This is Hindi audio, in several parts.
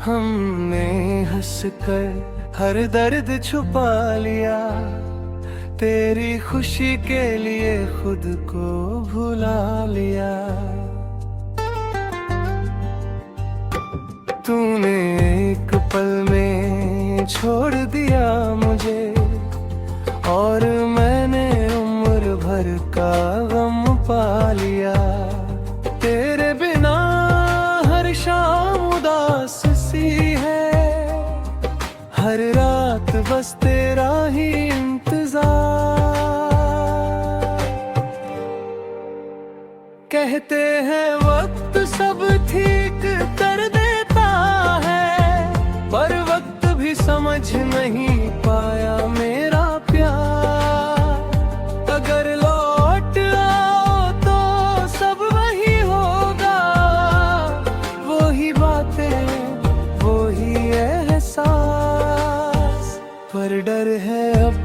हमने हंस कर हर दर्द छुपा लिया, तेरी खुशी के लिए खुद को भुला लिया। तूने एक पल में छोड़ दिया मुझे, और मैंने उम्र भर का गम पा लिया। तेरे बिना हर शाम उदास सी है, हर रात बस तेरा ही इंतजार। कहते हैं वक्त सब ठीक कर देता है, पर वक्त भी समझ नहीं पाया मेरा प्यार। अगर लौट आओ तो सब वही होगा, वही बातें वही एहसास। पर डर है अब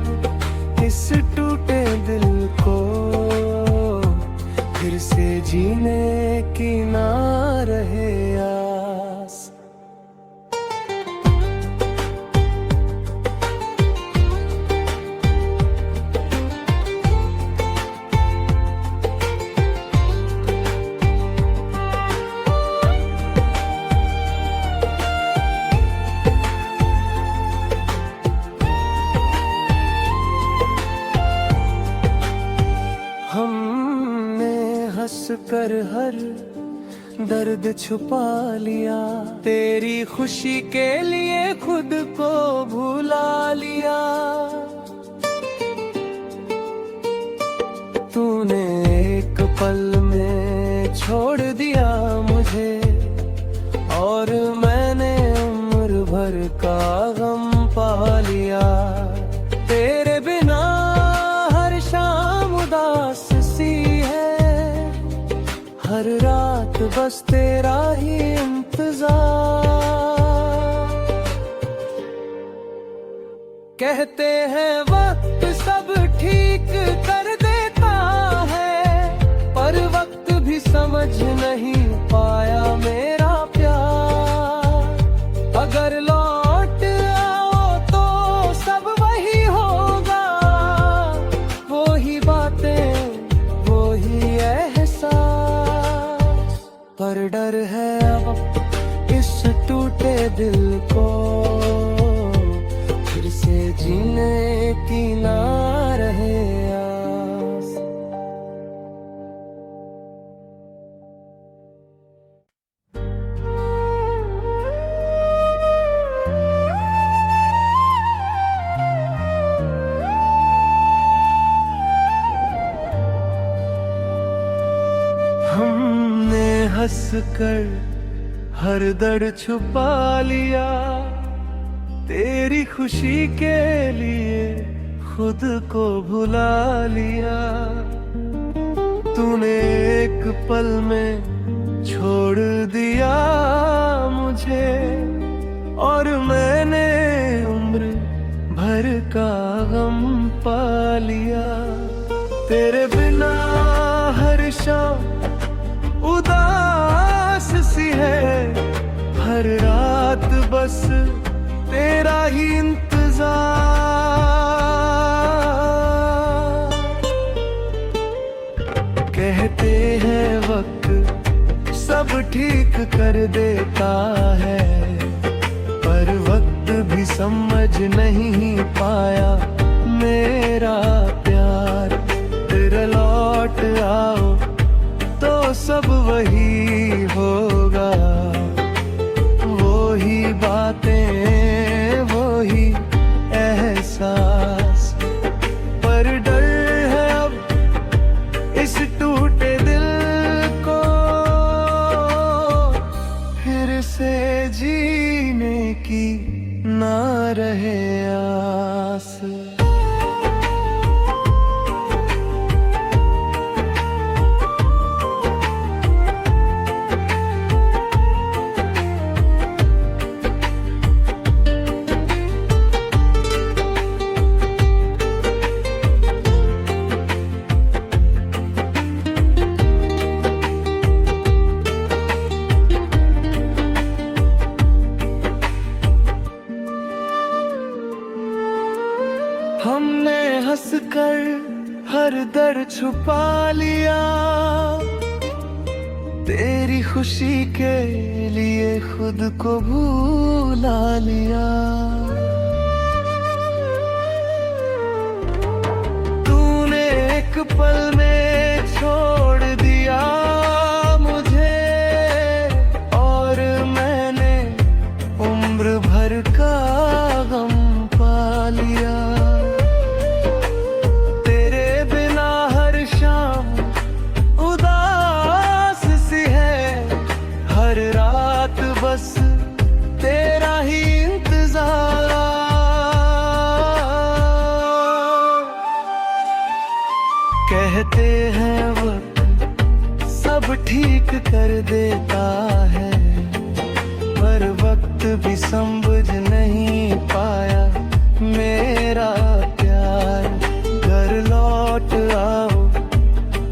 इस टूटे दिल को फिर से जीने की ना रहे आस। हमने हंस कर हर दर्द छुपा लिया, तेरी खुशी के लिए खुद को भुला लिया। तूने एक पल में छोड़ दिया मुझे, और मैंने उम्र भर का गम पा लिया। तेरे बिना हर शाम उदास सी है, हर रात बस तेरा ही इंतजार। कहते हैं वक्त सब ठीक कर देता है, पर वक्त भी समझ नहीं पाया मेरा प्यार। अगर लौट आओ तो सब वही होगा, वही बातें वही एहसास। पर डर है अब इस टूटे दिल को फिर से जीने की ना रहे आस। हमने हंस कर हर दर्द छुपा लिया, तेरी खुशी के लिए खुद को भुला लिया। तूने एक पल में छोड़ दिया मुझे, और मैंने उम्र भर का गम पा लिया। तेरे बिना हर शाम उदास सी है, हर रात बस तेरा ही इंतजार। कहते हैं वक्त सब ठीक कर देता है, पर वक्त भी समझ नहीं पाया मेरा प्यार। तेरा लौट आओ तो सब वही होगा, वही बातें वही एहसास। पर डर है अब इस टूटे दिल को फिर से जीने की ना रहे आस। हमने हंस कर हर दर्द छुपा लिया, तेरी खुशी के लिए खुद को भूला लिया। तूने एक पल में छोड़ दिया मुझे, और मैंने उम्र भर का गम पा लिया। तेरे बिना हर शाम उदास सी है, हर रात बस तेरा ही इंतजार। कहते हैं वक्त सब ठीक कर देता है, पर वक्त भी समझ नहीं पाया मेरा प्यार। घर लौट आओ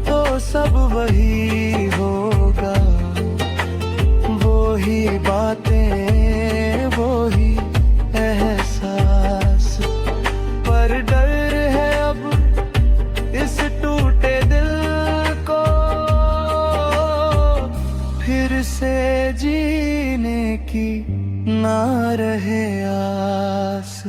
तो सब वही होगा, वो ही बातें वो ही एहसास। पर डर है अब इस टूटे दिल को फिर से जीने की ना रहे आस।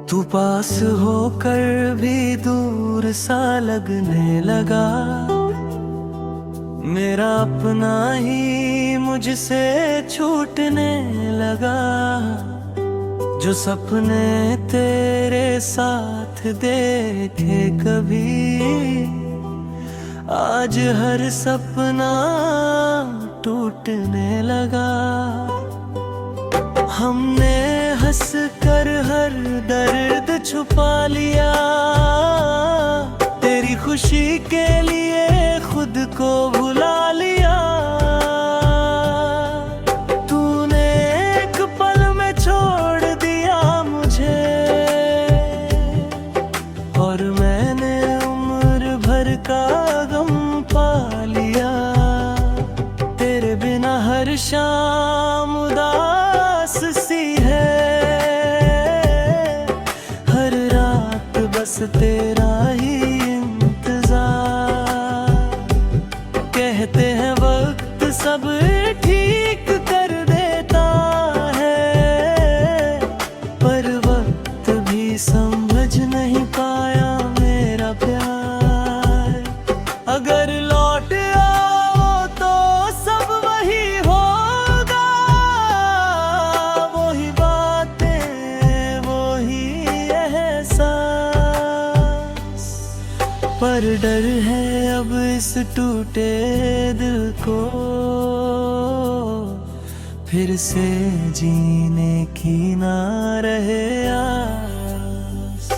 तू पास होकर भी दूर सा लगने लगा, मेरा अपना ही मुझसे छूटने लगा। जो सपने तेरे साथ देखे कभी, आज हर सपना टूटने लगा। हमने हंस कर हर दर्द छुपा लिया, तेरी खुशी के लिए खुद को भुला लिया। तूने एक पल में छोड़ दिया मुझे, और मैंने उम्र भर का गम पा लिया। तेरे बिना हर शाम उदास सी है, हर रात बस तेरा ही कहते हैं वक्त सब ठीक कर देता है, पर वक्त भी समझ नहीं पाया मेरा प्यार। अगर लौट आओ तो सब वही होगा, वही बातें वही एहसास। पर डर है अब इस टूटे दिल को फिर से जीने की ना रहे आस।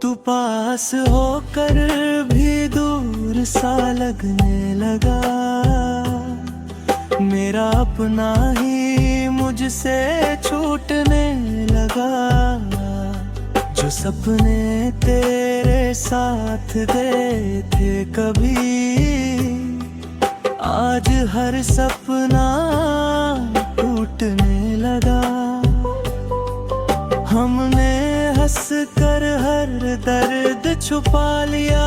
तू पास होकर भी दूर सा लगने लगा, मेरा अपना ही मुझसे छूटने लगा। जो सपने तेरे साथ गए थे कभी, आज हर सपना टूटने लगा। हमने हंस कर हर दर्द छुपा लिया,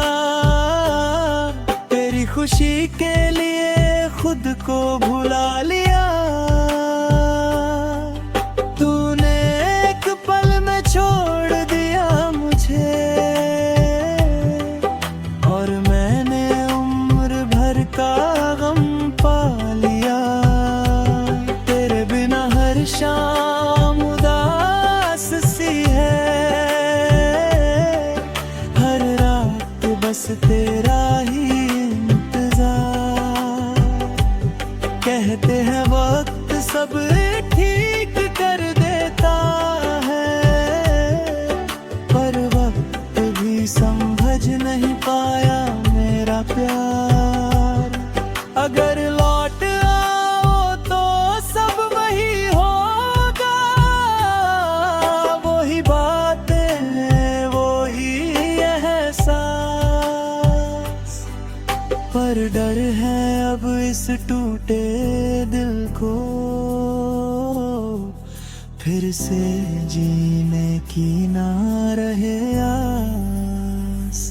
तेरी खुशी के लिए खुद को भुला लिया। तूने एक पल में छोड़ दिया मुझे, और मैंने उम्र भर का गम पा लिया। तेरे बिना हर शाम उदास सी है, हर रात बस तेरा ही इंतजार। कहते हैं वक्त सब ठीक कर देता है, पर वक्त भी समझ नहीं पाया मेरा प्यार। अगर लौट आओ तो सब वही होगा, वही बातें वही एहसास। पर डर है अब इस टूटे दिल को फिर से जीने की ना रहे आस।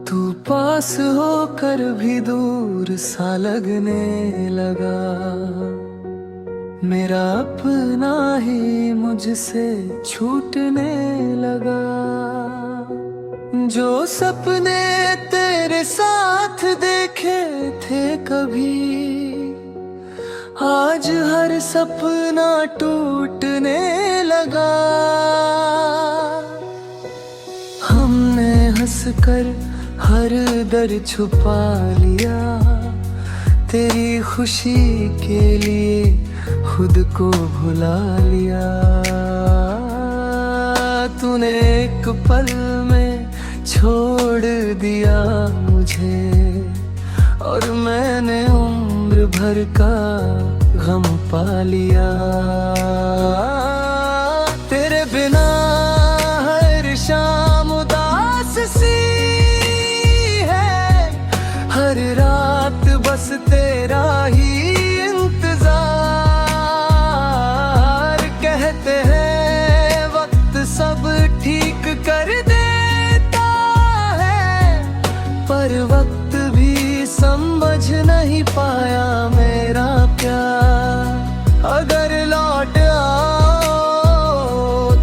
तू पास होकर भी दूर सा लगने लगा, मेरा अपना ही मुझसे छूटने लगा। जो सपने तेरे साथ देखे थे कभी, आज हर सपना टूटने लगा। हमने हंसकर हर दर छुपा लिया, तेरी खुशी के लिए खुद को भुला लिया। तूने एक पल में छोड़ दिया मुझे, और मैंने उम्र भर का गम पा लिया। तेरे बिना हर शाम उदास सी है, हर रात बस तेरा ही कर देता है, पर वक्त भी समझ नहीं पाया मेरा प्यार। अगर लौट आओ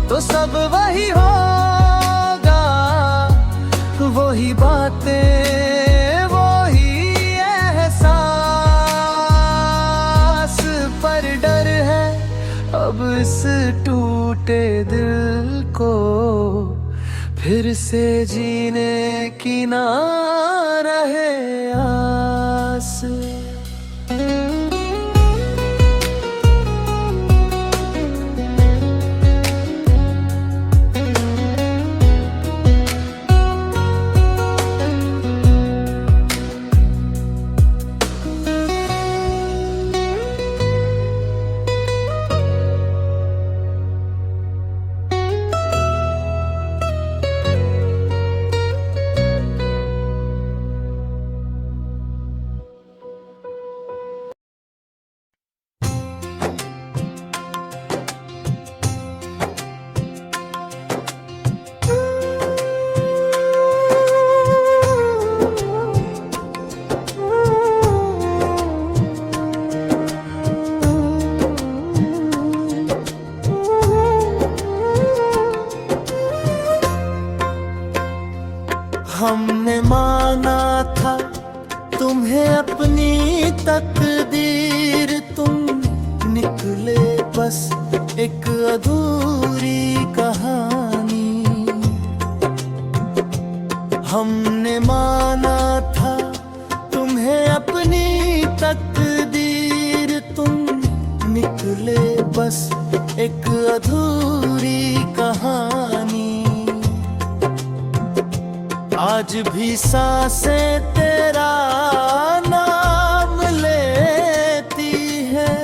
तो सब वही होगा, वही बातें वही एहसास। पर डर है अब इस टूटे दिल को फिर से जीने की ना रहे आस। हमने माना था तुम्हें अपनी तकदीर, तुम निकले बस एक अधूरी कहानी। हमने माना था तुम्हें अपनी तकदीर, तुम निकले बस एक अधूरी कहानी। आज भी सांसें तेरा नाम लेती है,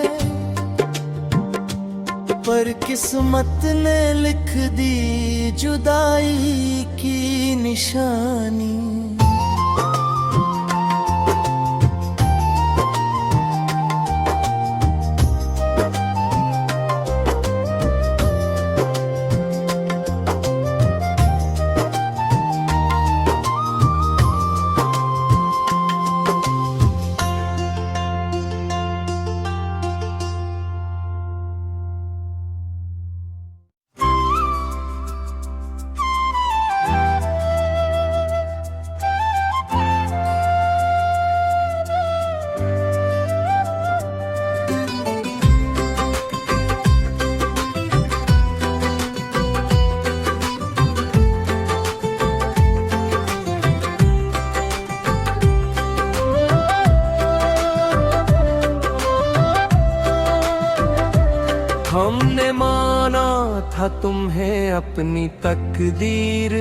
पर किस्मत ने लिख दी जुदाई की निशानी। था तुम्हें अपनी तकदीर,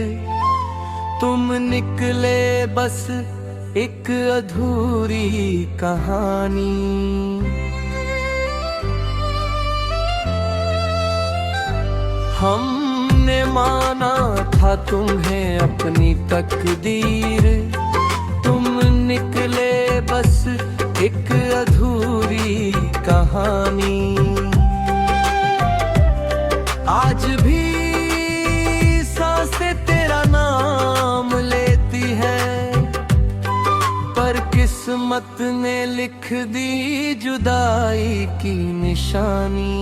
तुम निकले बस एक अधूरी कहानी। हमने माना था तुम्हें अपनी तकदीर, तुम निकले बस एक अधूरी कहानी। आज भी सांसें तेरा नाम लेती है, पर किस्मत ने लिख दी जुदाई की निशानी।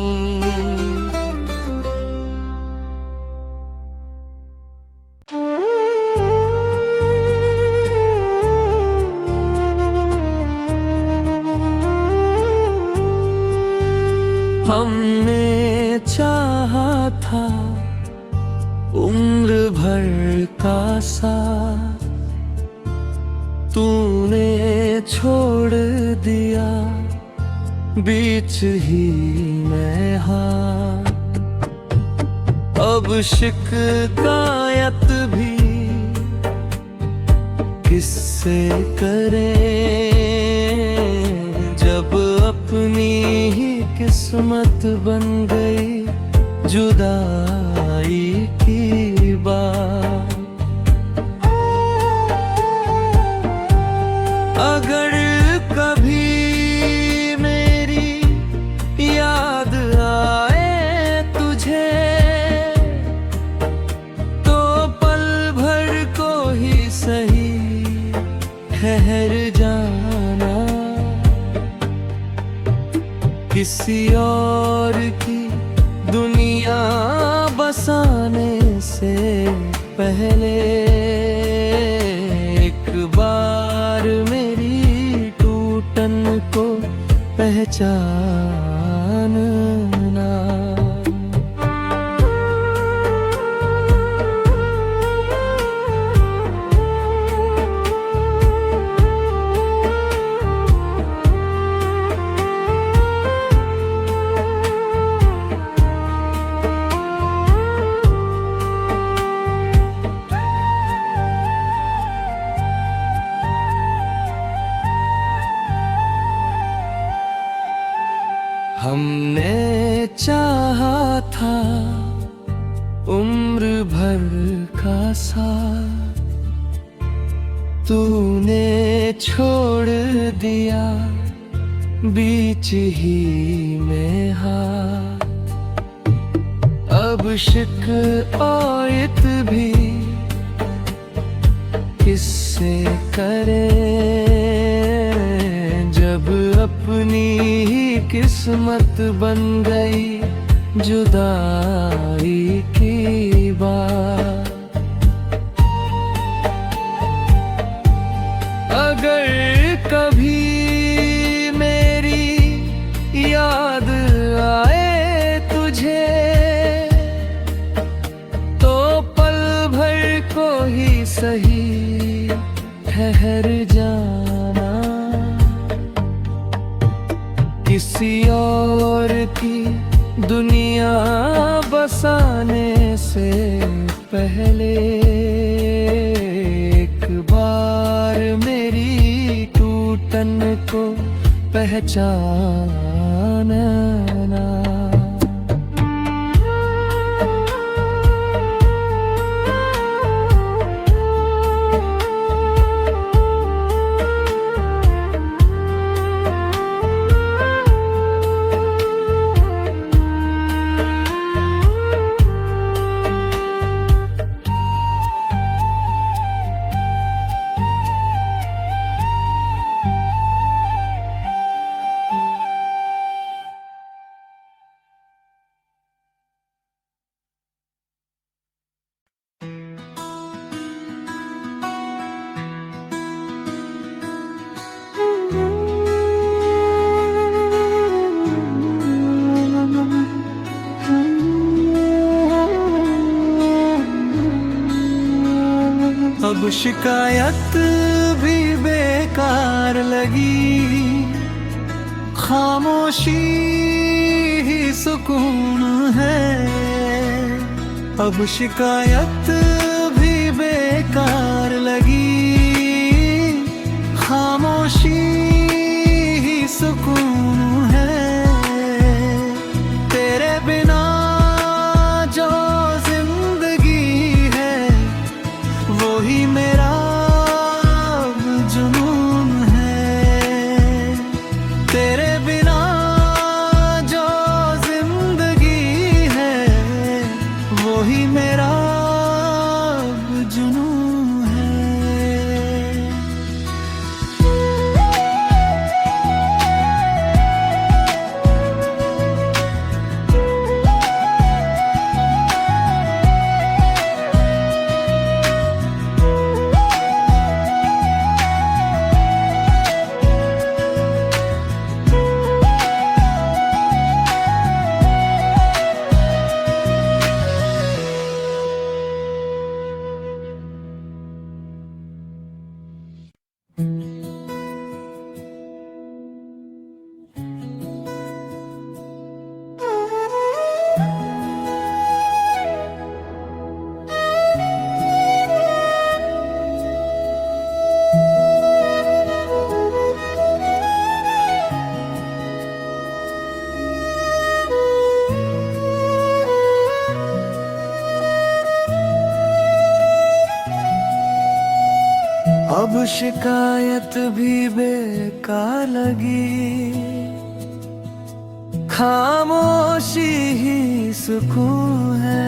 हमने चाहा था उम्र भर का साथ, तूने छोड़ दिया बीच ही में हाथ। अब शिकायत भी किससे करें, जब अपनी ही किस्मत बन गई जुदाई की बात। अगर कभी मेरी याद आए तुझे, तो पल भर को ही सही ठहर जाना। किसी और की दुनिया बसाने से पहले एक बार मेरी टूटन को पहचानना। हमने चाहा था उम्र भर का साथ, तूने छोड़ दिया बीच ही में हाथ। अब शिकायत भी किससे करें, जब अपनी ही किस्मत बन गई जुदाई की बात। अगर कभी मेरी याद आए तुझे, तो पल भर को ही सही ठहर जाना। किसी और की दुनिया बसाने से पहले एक बार मेरी टूटन को पहचानना। अब शिकायत भी बेकार लगी, खामोशी ही सुकून है। अब शिकायत भी बेकार लगी, खामोशी ही सुकून है। तेरे बिना जो जिंदगी है वो ही मेरा अब जुनून है। तेरे बिना जो जिंदगी है वो ही मेरा अब जुनून है। अब शिकायत भी बेकार लगी, खामोशी ही सुकून है।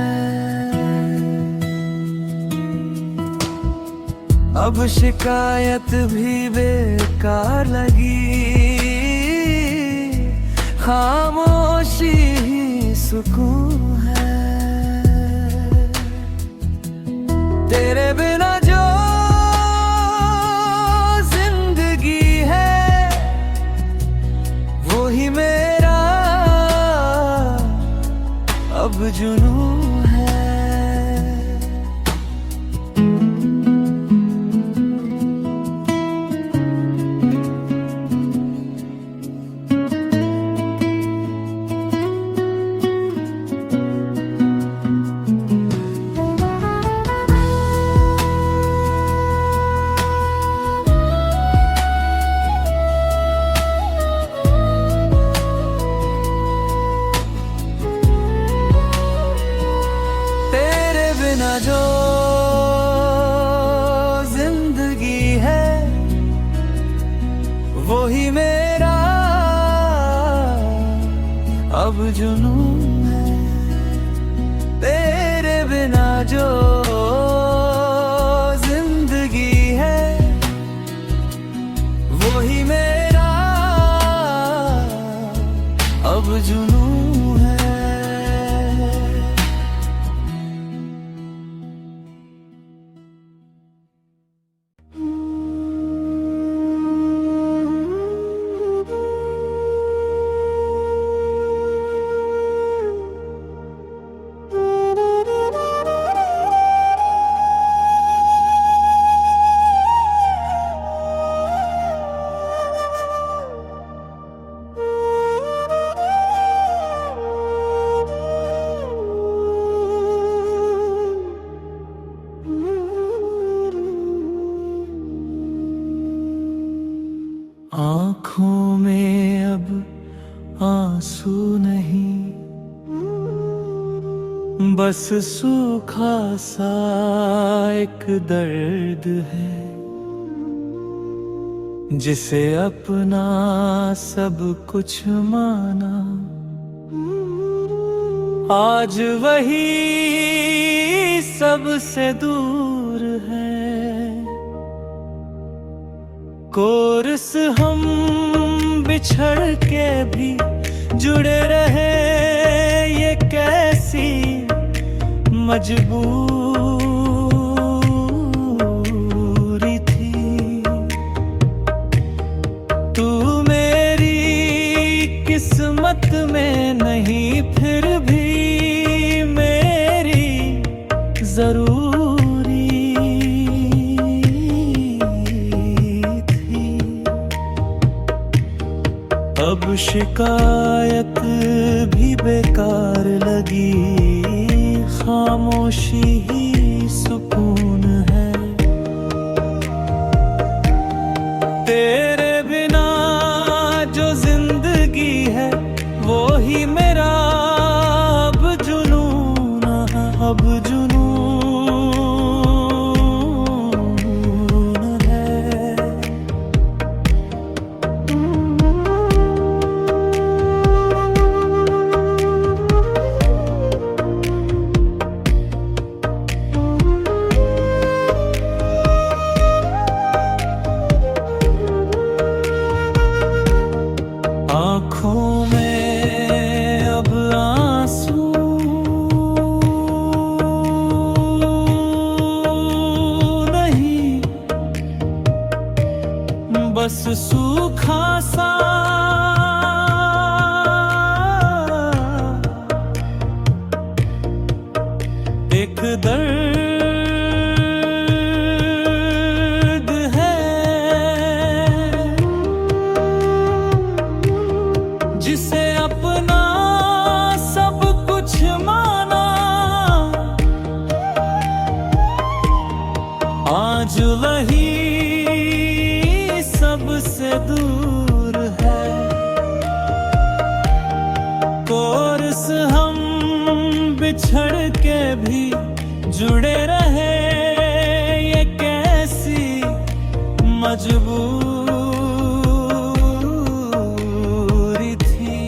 अब शिकायत भी बेकार लगी, खामोशी ही सुकून है। तेरे बिना जो मेरा अब जुनून है। जो जिंदगी है वो ही मेरा अब जुनून है। तेरे बिना जो जिंदगी है वो ही मेरा अब जुनून है। आँखों में अब आंसू नहीं, बस सूखा सा एक दर्द है, जिसे अपना सब कुछ माना आज वही सबसे दूर है। कोर्स हम बिछड़ के भी जुड़े रहे, ये कैसी मजबूरी थी। तू मेरी किस्मत में नहीं, फिर भी मेरी जरूरी थी। अब शिकायत भी बेकार लगी, खामोशी ही सुकून है। तेरे बिना जो जिंदगी है वो ही मेरा अब जुनून है, अब जुनून है। आँखों में अब आंसू नहीं, बस सूखा सा एक दर्द है, जिसे अपना सब कुछ माना, आज वही सबसे दूर है। कोर्स हम बिछड़ के भी जुड़े रहे, ये कैसी मजबूरी थी।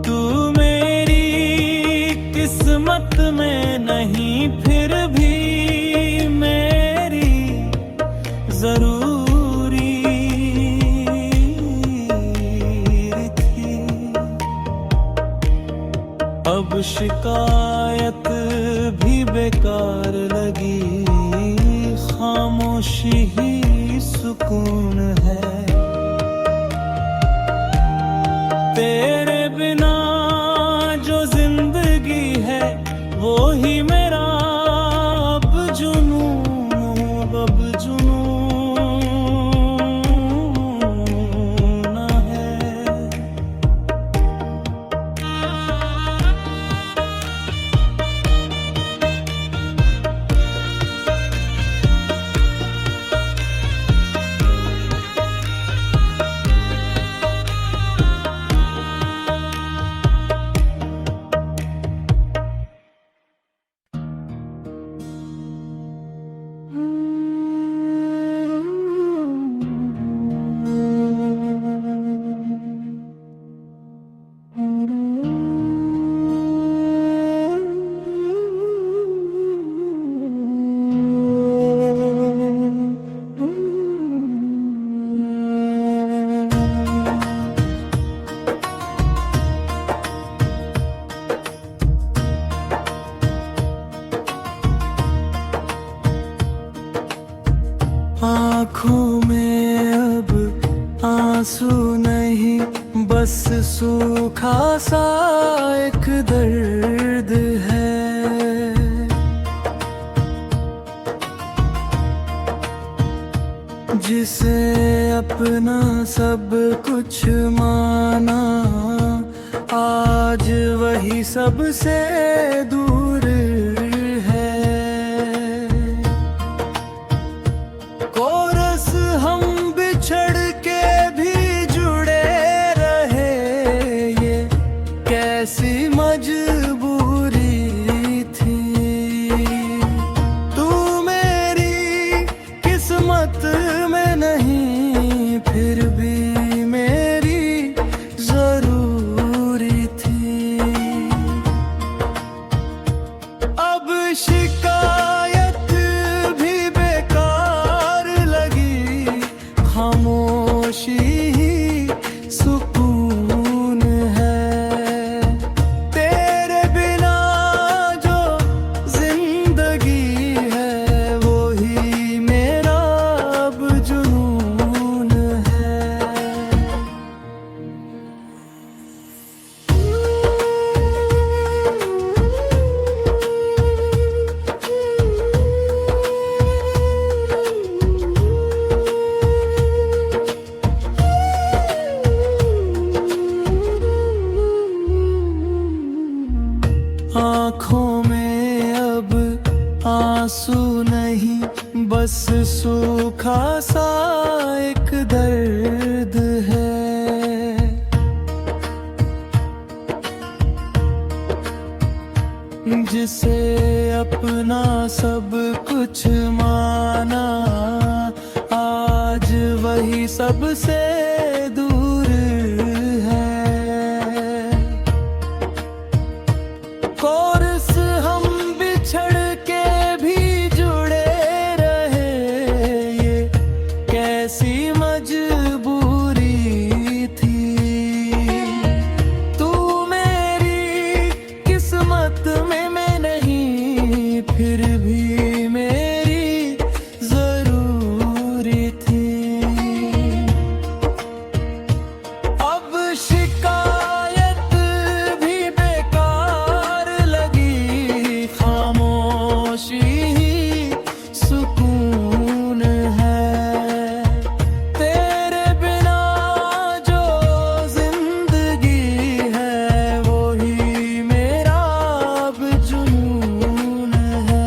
तू मेरी किस्मत में नहीं, फिर भी मेरी जरूरी थी। अब शिकायत भी बेकार लगी, खामोशी ही सुकून है। तेरे बिना जो जिंदगी है वो ही मेरा अब जुनून, अब जुनून है। आँखों में अब आंसू नहीं, बस सूखा सा एक दर्द है, जिसे अपना सब कुछ माना, आज वही सबसे दूर है। कोरस हम बिछड़ के भी जुड़े रहे, ये कैसी मजबूरी थी। तू मेरी किस्मत में नहीं, फिर भी मेरी जरूरी थी। आंसू नहीं बस सूखा सा एक दर्द है, जिसे अपना सब कुछ माना, आज वही सबसे दूर है। कोर्स हम बिछड़ के भी जुड़े रहे, ये कैसी मजबूरी थी। तू मेरी किस्मत में मैं नहीं, फिर भी मेरी जरूरी थी। अब शिकायत भी बेकार लगी, खामोशी ही सुकून है। तेरे बिना जो जिंदगी है, वो ही मेरा अब जुनून है।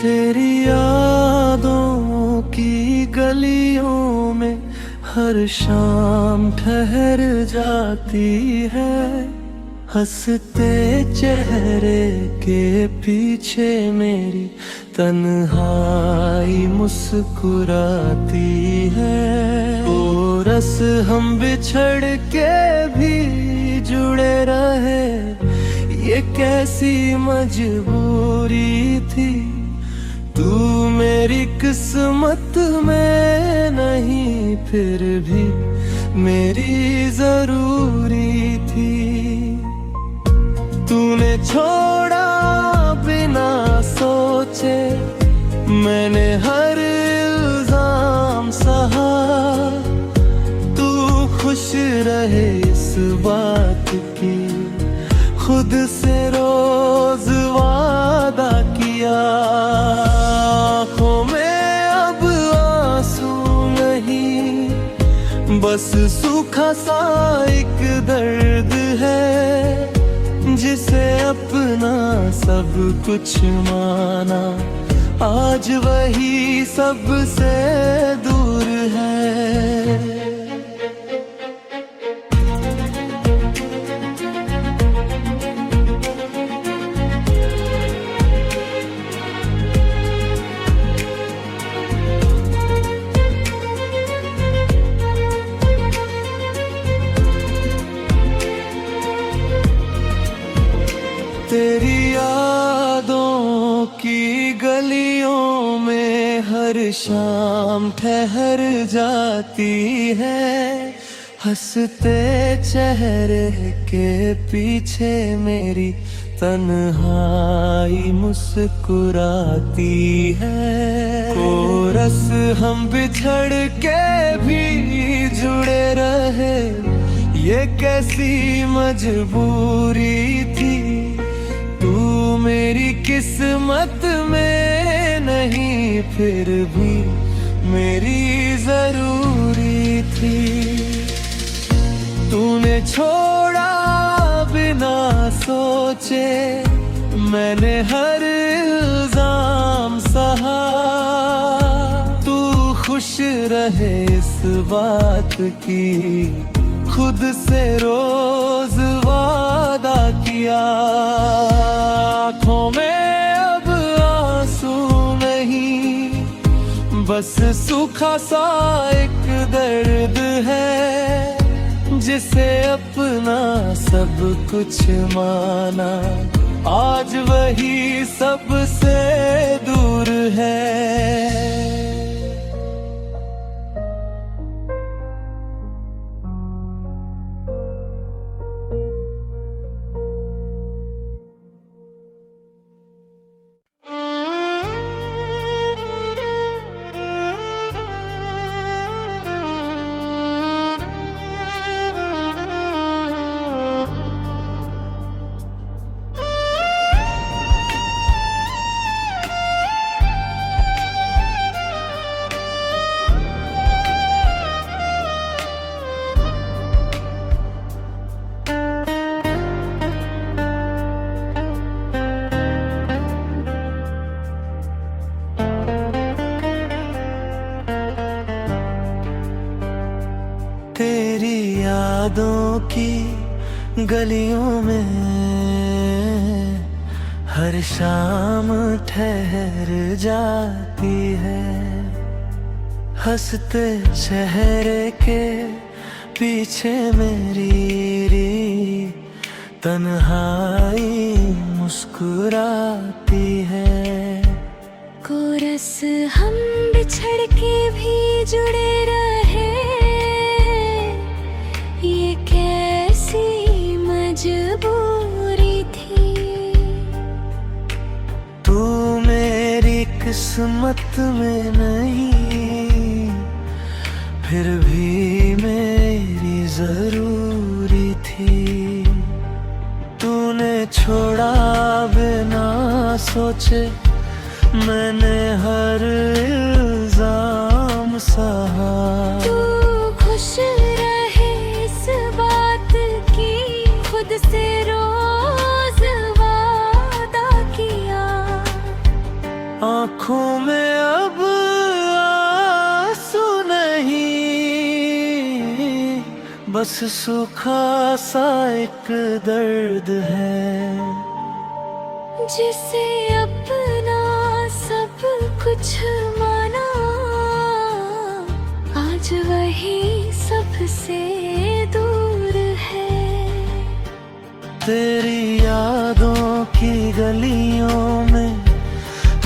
तेरी यादों की गलियों में हर शाम ठहर जाती है। हंसते चेहरे के पीछे मेरी तन्हाई मुस्कुराती है। ओ रस हम बिछड़ के भी जुड़े रहे, ये कैसी मजबूरी थी। तू मेरी किस्मत में नहीं, फिर भी मेरी जरूरी थी। तूने छोड़ा बिना सोचे, मैंने हर इल्जाम सहा। तू खुश रहे इस बात की, खुद से रोज वादा किया। आँखों में अब आंसू नहीं, बस सूखा सा एक दर्द है, जिसे अपना सब कुछ माना, आज वही सबसे दूर है। तेरी यादों की गलियों में हर शाम ठहर जाती है। हंसते चेहरे के पीछे मेरी तन्हाई मुस्कुराती है। कोरस हम बिछड़ के भी जुड़े रहे, ये कैसी मजबूरी थी। तू मेरी किस्मत में नहीं, फिर भी मेरी जरूरी थी। तूने छोड़ा बिना सोचे, मैंने हर इल्जाम सहा। तू खुश रहे इस बात की, खुद से रोज वादा किया। आँखों में अब आंसू नहीं, बस सूखा सा एक दर्द है, जिसे अपना सब कुछ माना, आज वही सबसे दूर है। यादों की गलियों में हर शाम ठहर जाती है। हंसते चेहरे के पीछे मेरी तन्हाई मुस्कुराती है। कोरस हम बिछड़ के भी जुड़े रहे, ये कैसी मजबूरी थी। तू मेरी किस्मत में नहीं, फिर भी मेरी जरूरी थी। तूने छोड़ा बिना सोचे, मैंने हर इल्जाम सहा। तू खुश रहे इस बात की खुद से रोज वादा किया। आँखों में अब आंसू नहीं, बस सूखा सा एक दर्द है। जिसे अपना सब कुछ माना, आज वही सबसे दूर है। तेरी यादों की गलियों में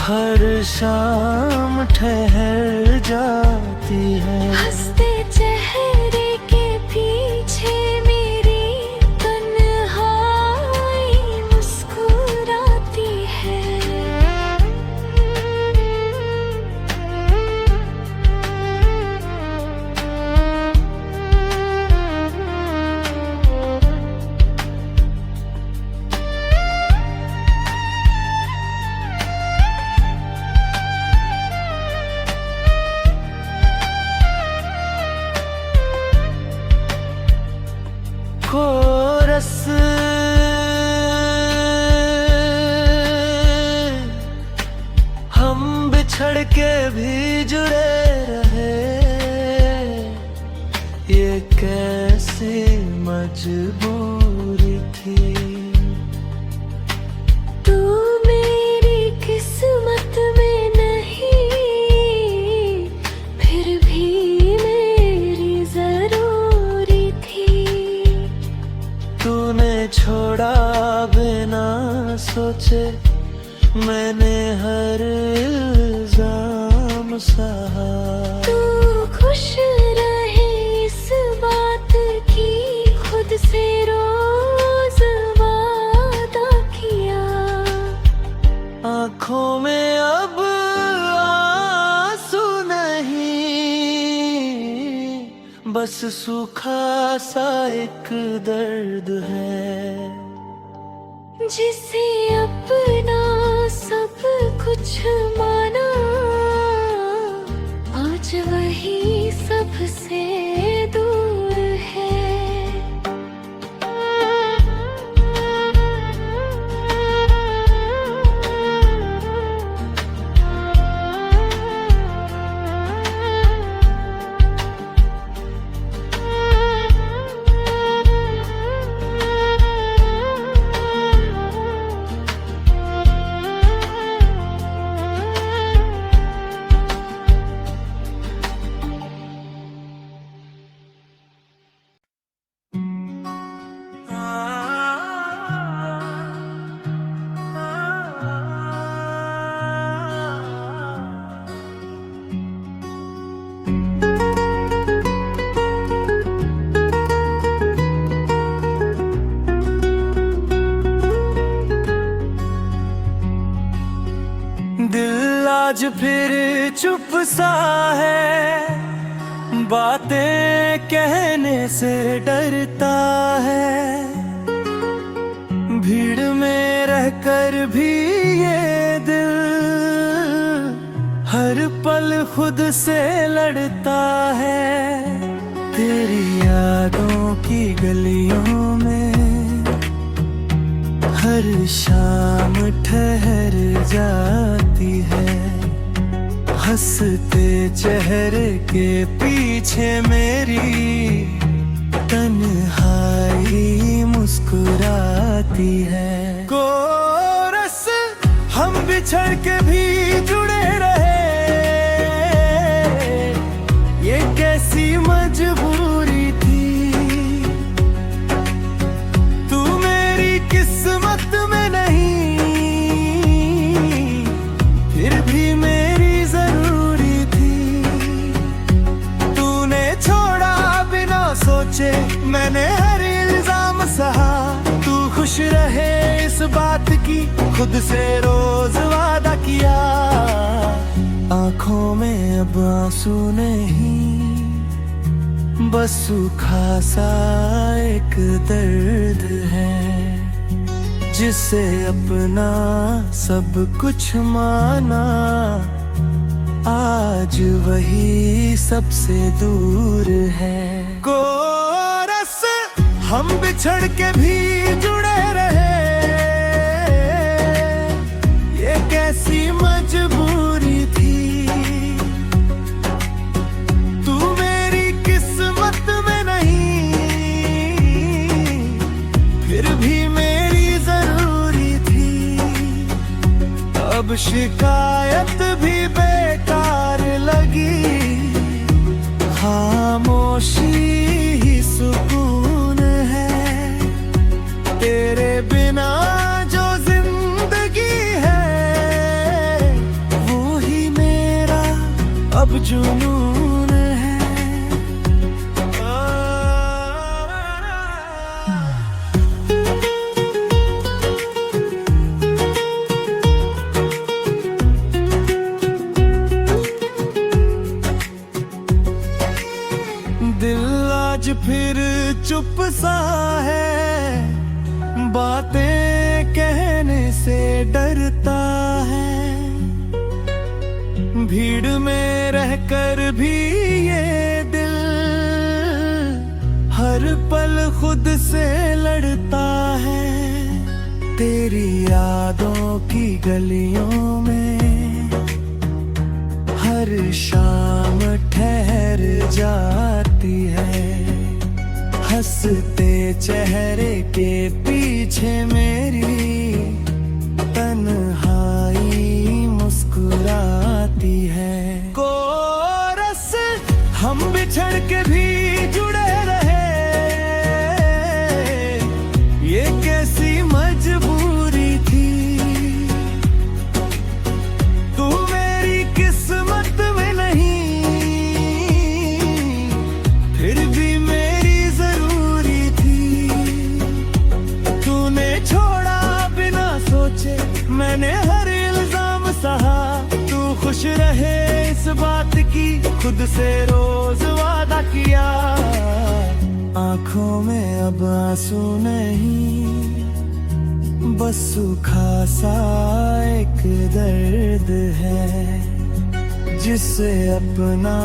हर शाम ठहर जाती है। हंसते चेहरे के पीछे मेरी तन्हाई मुस्कुराती है। कोरस हम बिछड़ के भी जुड़े रहे, ये कैसी मजबूरी थी। तू मेरी किस्मत में नहीं, फिर भी मेरी जरूरी थी। तूने छोड़ा बिना सोचे, मैंने हर इल्जाम सहा। तू खुश रहे इस बात की खुद से रोज वादा किया। आँखों में अब आंसू नहीं, बस सूखा सा एक दर्द है। जिसे अपना सब कुछ माना, आज वही सबसे दूर है। दिल आज फिर चुप सा है, बातें कहने से डरता है। भीड़ में रहकर भी ये दिल हर पल खुद से लड़ता है। तेरी यादों की गलियों में हर शाम ठहर जाती है। हंसते चेहरे के पीछे मेरी तन्हाई मुस्कुराती है। कोरस हम बिछड़ के भी जुड़े रहे, ये कैसी मजबूरी थी। तू मेरी किस्मत में नहीं, फिर भी मेरी जरूरी थी। तूने छोड़ा बिना सोचे, मैंने हर इल्जाम सहा। तू खुश रहे इस बात की खुद से रोज वादा किया। आंखों में अब आंसू नहीं, बस सूखा सा एक दर्द है, जिसे अपना सब कुछ माना, आज वही सबसे दूर है। कोरस हम बिछड़ के भी जुड़े रहे, ये कैसी मजबूरी थी। तू मेरी किस्मत में नहीं, फिर भी मेरी जरूरी थी। अब शिकायत भी बेकार लगी, खामोशी ही सुकून है। तेरे बिना जो जिंदगी है, वो ही मेरा अब जुनून है। दिल आज फिर चुप सा है, बातें कहने से डरता है। भीड़ में रहकर भी ये दिल हर पल खुद से लड़ता है। तेरी यादों की गलियों में हर शाम ठहर जाती है। हंसते चेहरे के पीछे मेरी तन्हाई मुस्कुराती है। कोरस हम बिछड़ के भी जुड़े रहे, ये कैसी मजबूरी थी। तू मेरी किस्मत में नहीं, फिर भी मेरी जरूरी थी। तूने छोड़ा बिना सोचे, मैंने हर इल्जाम सहा। तू खुश रहे इस बात की खुद से रोज वादा किया। आंखों में अब आंसू नहीं, बस सूखा सा एक दर्द है, जिसे अपना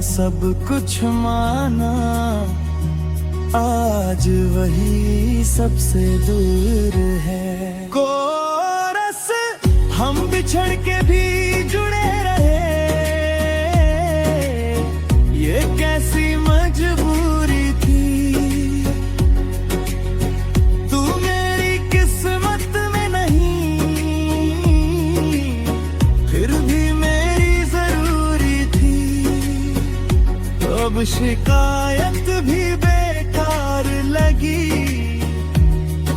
सब कुछ माना, आज वही सबसे दूर है। कोरस हम बिछड़ के भी जुड़े रहे, ये कैसी मजबूरी थी। तू मेरी किस्मत में नहीं, फिर भी मेरी जरूरी थी। अब शिकायत भी बेकार लगी,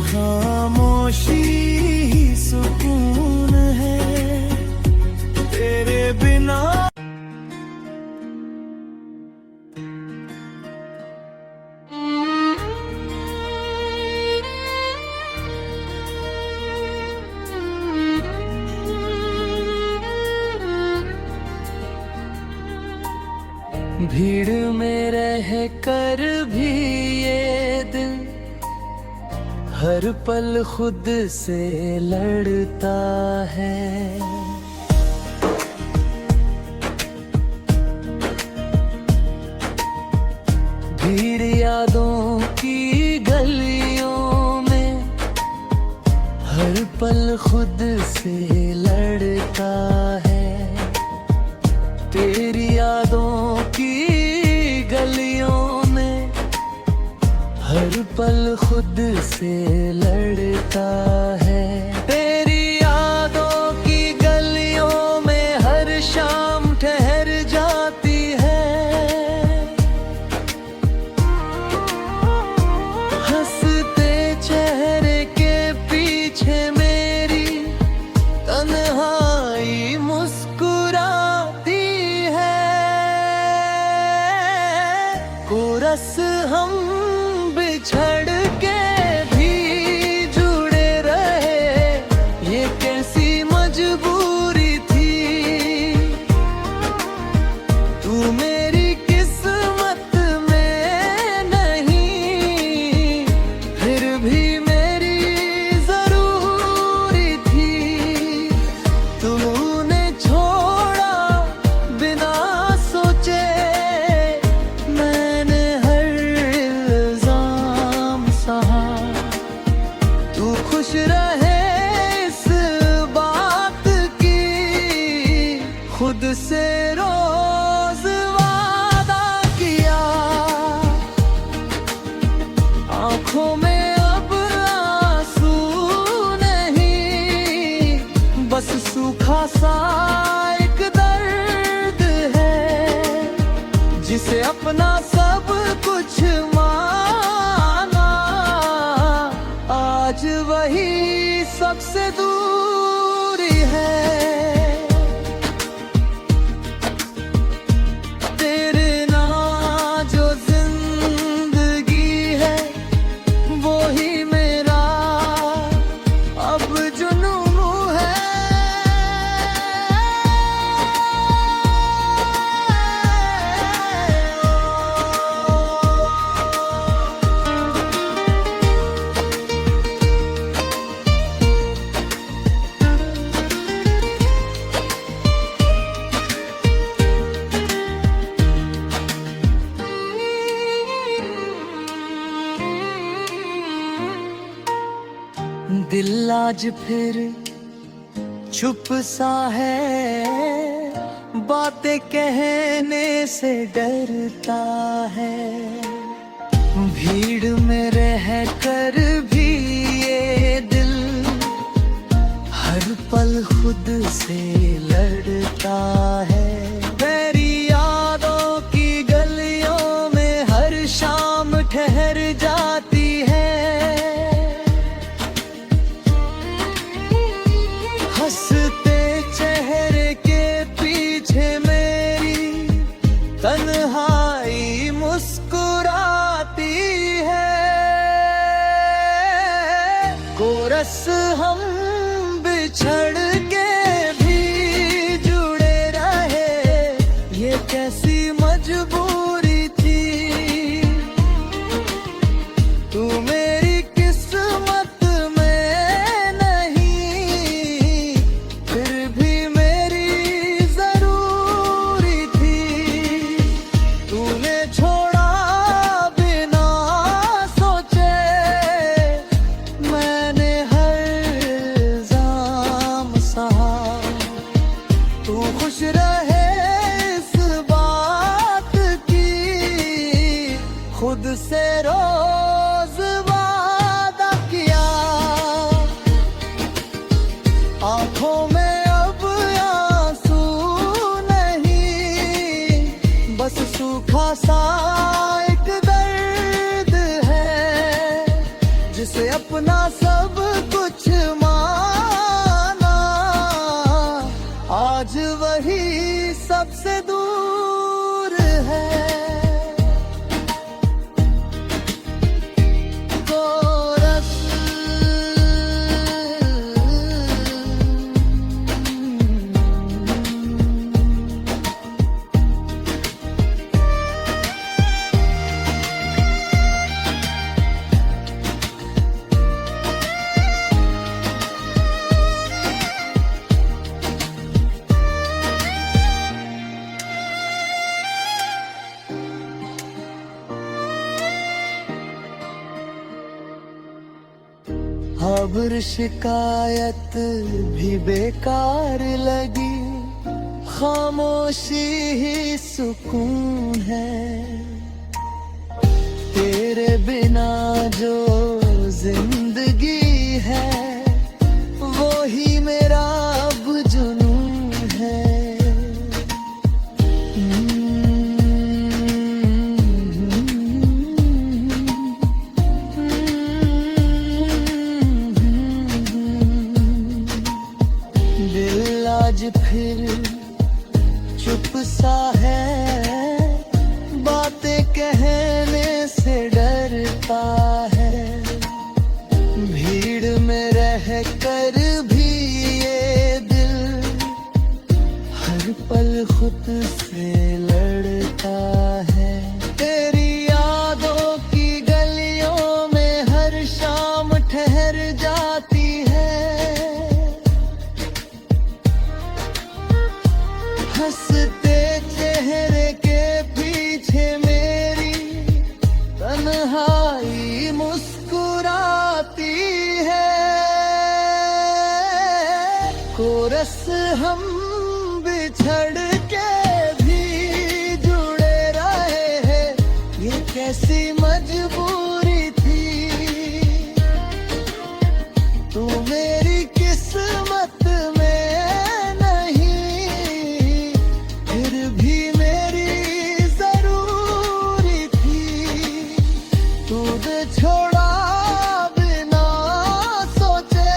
खामोशी ही सुकून है। तेरे बिना भीड़ में रह कर भी ये दिल हर पल खुद से लड़ता है। भीड़ यादों की गलियों में हर पल खुद से लड़ता है। तेरी यादों की गलियों में से लड़ता है। तेरी यादों की गलियों में हर शाम ठहर जाती है। हंसते चेहरे के पीछे मेरी तन्हाई मुस्कुराती है। कोरस हम बिछड़ के भी जुड़े रहे, ये कैसी मजबूरी थी। तू मेरी किस्मत में नहीं, फिर भी मेरी जरूरी थी। तूने छोड़ा बिना सोचे, मैंने हर इल्जाम सहा। तू खुश रहे इस बात की, खुद से रोज वादा किया। आंखों में अब आंसू नहीं, बस सूखा सा एक दर्द है, जिसे अपना सब कुछ माना, आज वही सबसे दूरी है। तेरे ना जो जिंदगी है, वो ही मेरा अब जुनून है। दिल आज फिर चुप सा है, बातें कहने से डरता है। भीड़ में रह कर भी ये दिल हर पल खुद से लड़ता है। तेरी यादों की गलियों में हर शाम ठहर जाती है। हंसते चेहरे के पीछे मेरी तन्हाई मुस्कुराती है। कोरस हम बिछड़ के भी जुड़े रहे, ये कैसी मजबूरी थी। तू मेरी किस्मत में नहीं, फिर भी मेरी जरूरी थी। तूने छोड़ा बिना सोचे, मैंने हर इल्जाम सहा। तू खुश रहे इस बात की, खुद से रोज वादा किया। आंखों में अब आंसू नहीं, बस सूखा सा एक दर्द है, जिसे अपना सब कुछ माना, आज वही सबसे दूर है। कोरस अब शिकायत भी बेकार लगी, खामोशी ही सुकून है। तेरे बिना जो जिंदगी बस हम बिछड़ के भी जुड़े रहे हैं, ये कैसी मजबूरी थी। तू मेरी किस्मत में नहीं, फिर भी मेरी जरूरी थी। तूने छोड़ा बिना सोचे,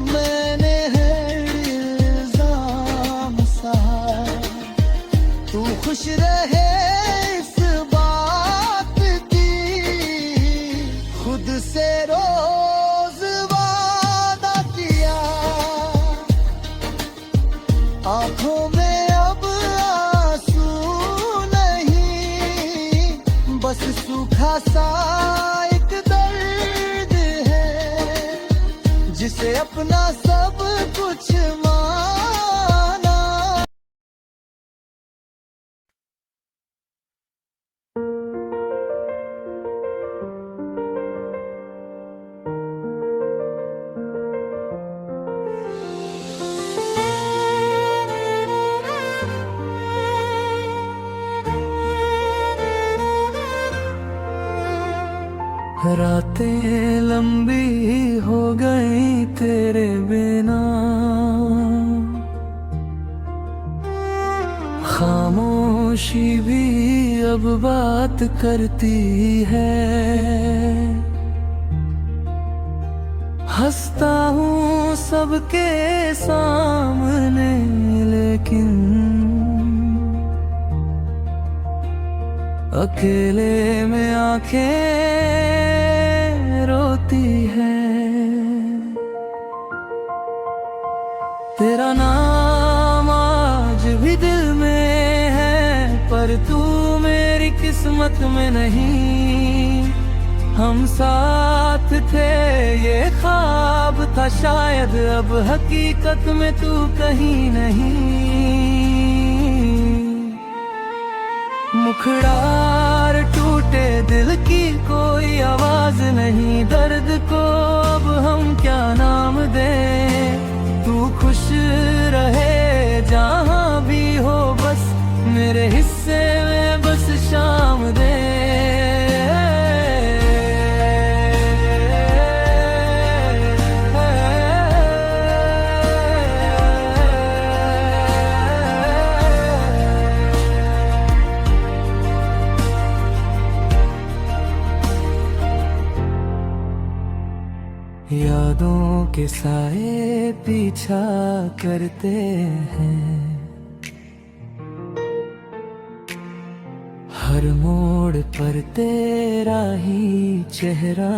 मैंने है इल्जाम सहा। तू खुश रहे इस बात की, खुद से रोज वादा किया। आंखों में अब आंसू नहीं, बस सूखा सा एक दर्द है, जिसे अपना सब कुछ माना। रातें लंबी हो गई तेरे बिना, खामोशी भी अब बात करती है। हंसता हूँ सबके सामने, लेकिन अकेले में आंखें रोती है। तेरा नाम आज भी दिल में है, पर तू मेरी किस्मत में नहीं। हम साथ थे ये ख्वाब था शायद, अब हकीकत में तू कहीं नहीं। मुखड़ार टूटे दिल की कोई आवाज नहीं, दर्द को अब हम क्या नाम दें। तू खुश रहे जहाँ भी हो, बस मेरे हिस्से में बस शाम दे। यादों के साए पीछा करते हैं, हर मोड़ पर तेरा ही चेहरा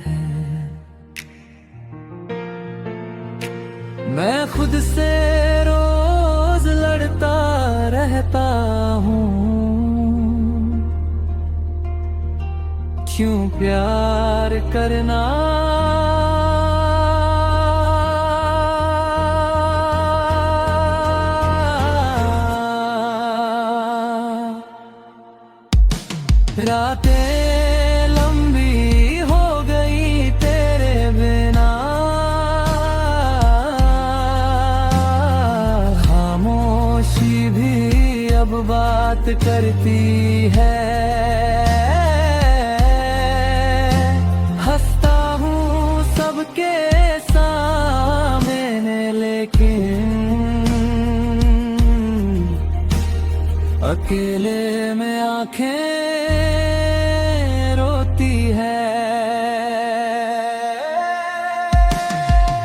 है। मैं खुद से रोज लड़ता रहता हूँ, क्यों प्यार करना रातें लंबी हो गई तेरे बिना, खामोशी भी अब बात करती है। हंसता हूँ सबके सामने, लेकिन अकेले में आंखें रोती है।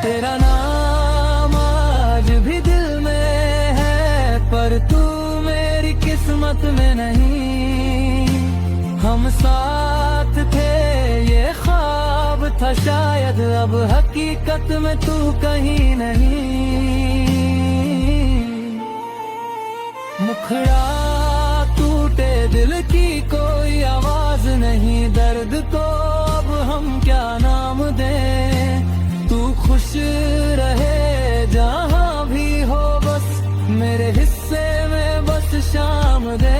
तेरा नाम आज भी दिल में है, पर तू मेरी किस्मत में नहीं। हम साथ थे ये ख्वाब था शायद, अब हकीकत में तू कहीं नहीं। मुखड़ा टूटे दिल की कोई आवाज नहीं, दर्द को अब हम क्या नाम दें। तू खुश रहे जहाँ भी हो, बस मेरे हिस्से में बस शाम दे।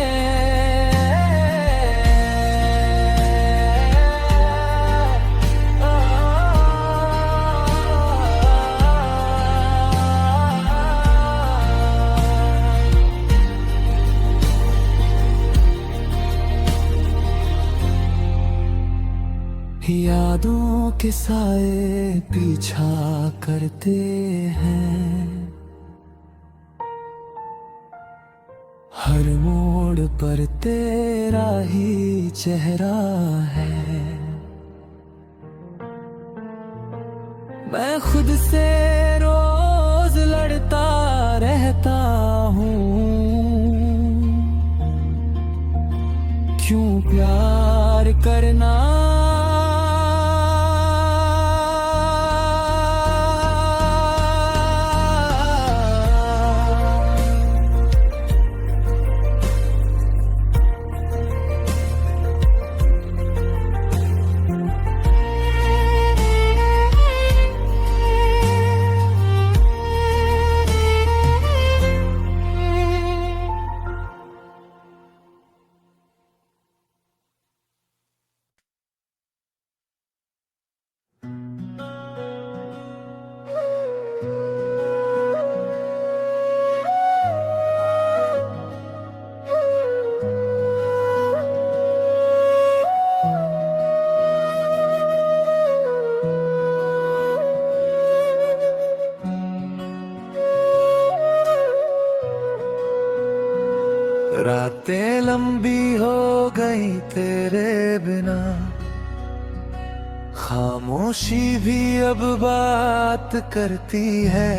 यादों के साए पीछा करते हैं, हर मोड़ पर तेरा ही चेहरा है। मैं खुद से रोज लड़ता रहता हूँ, क्यों प्यार करना रातें लंबी हो गई तेरे बिना, खामोशी भी अब बात करती है।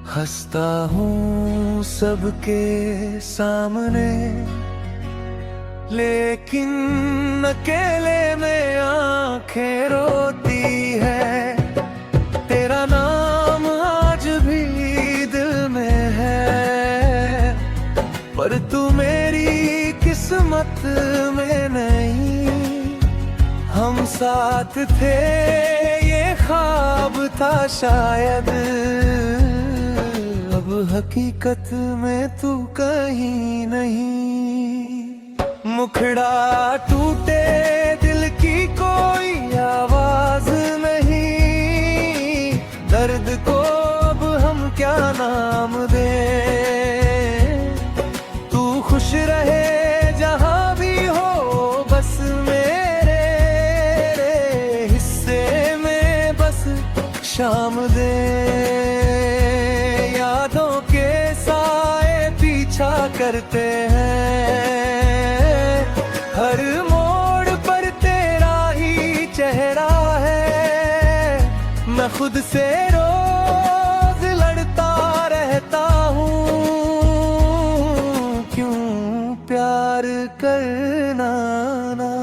हंसता हूँ सबके सामने, लेकिन अकेले में आंखें रोती है। तेरा नाम आज भी दिल में है, पर तू मेरी किस्मत में नहीं। हम साथ थे ये ख्वाब था शायद, अब हकीकत में तू कहीं नहीं। मुखड़ा टूटे दिल की कोई आवाज नहीं, दर्द को अब हम क्या नाम दें। तू खुश रहे जहां भी हो, बस मेरे हिस्से में बस शाम दे। यादों के साए पीछा करते हैं, हर मोड़ पर तेरा ही चेहरा है। मैं खुद से रोज लड़ता रहता हूँ, क्यों प्यार करना ना।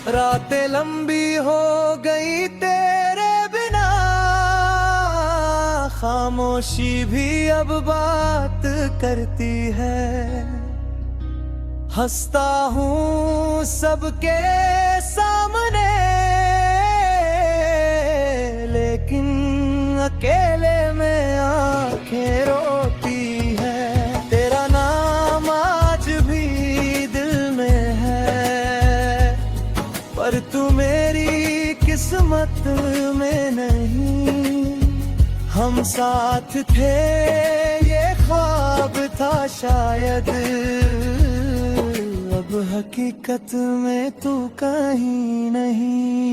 रातें लंबी हो गई तेरे बिना, खामोशी भी अब बात करती है। हंसता हूँ सबके सामने, लेकिन अकेले में आंखें रोती है। तेरा नाम आज भी दिल में है, पर तू मेरी किस्मत में नहीं। हम साथ थे ये ख्वाब था शायद, अब हकीकत में तू कहीं नहीं।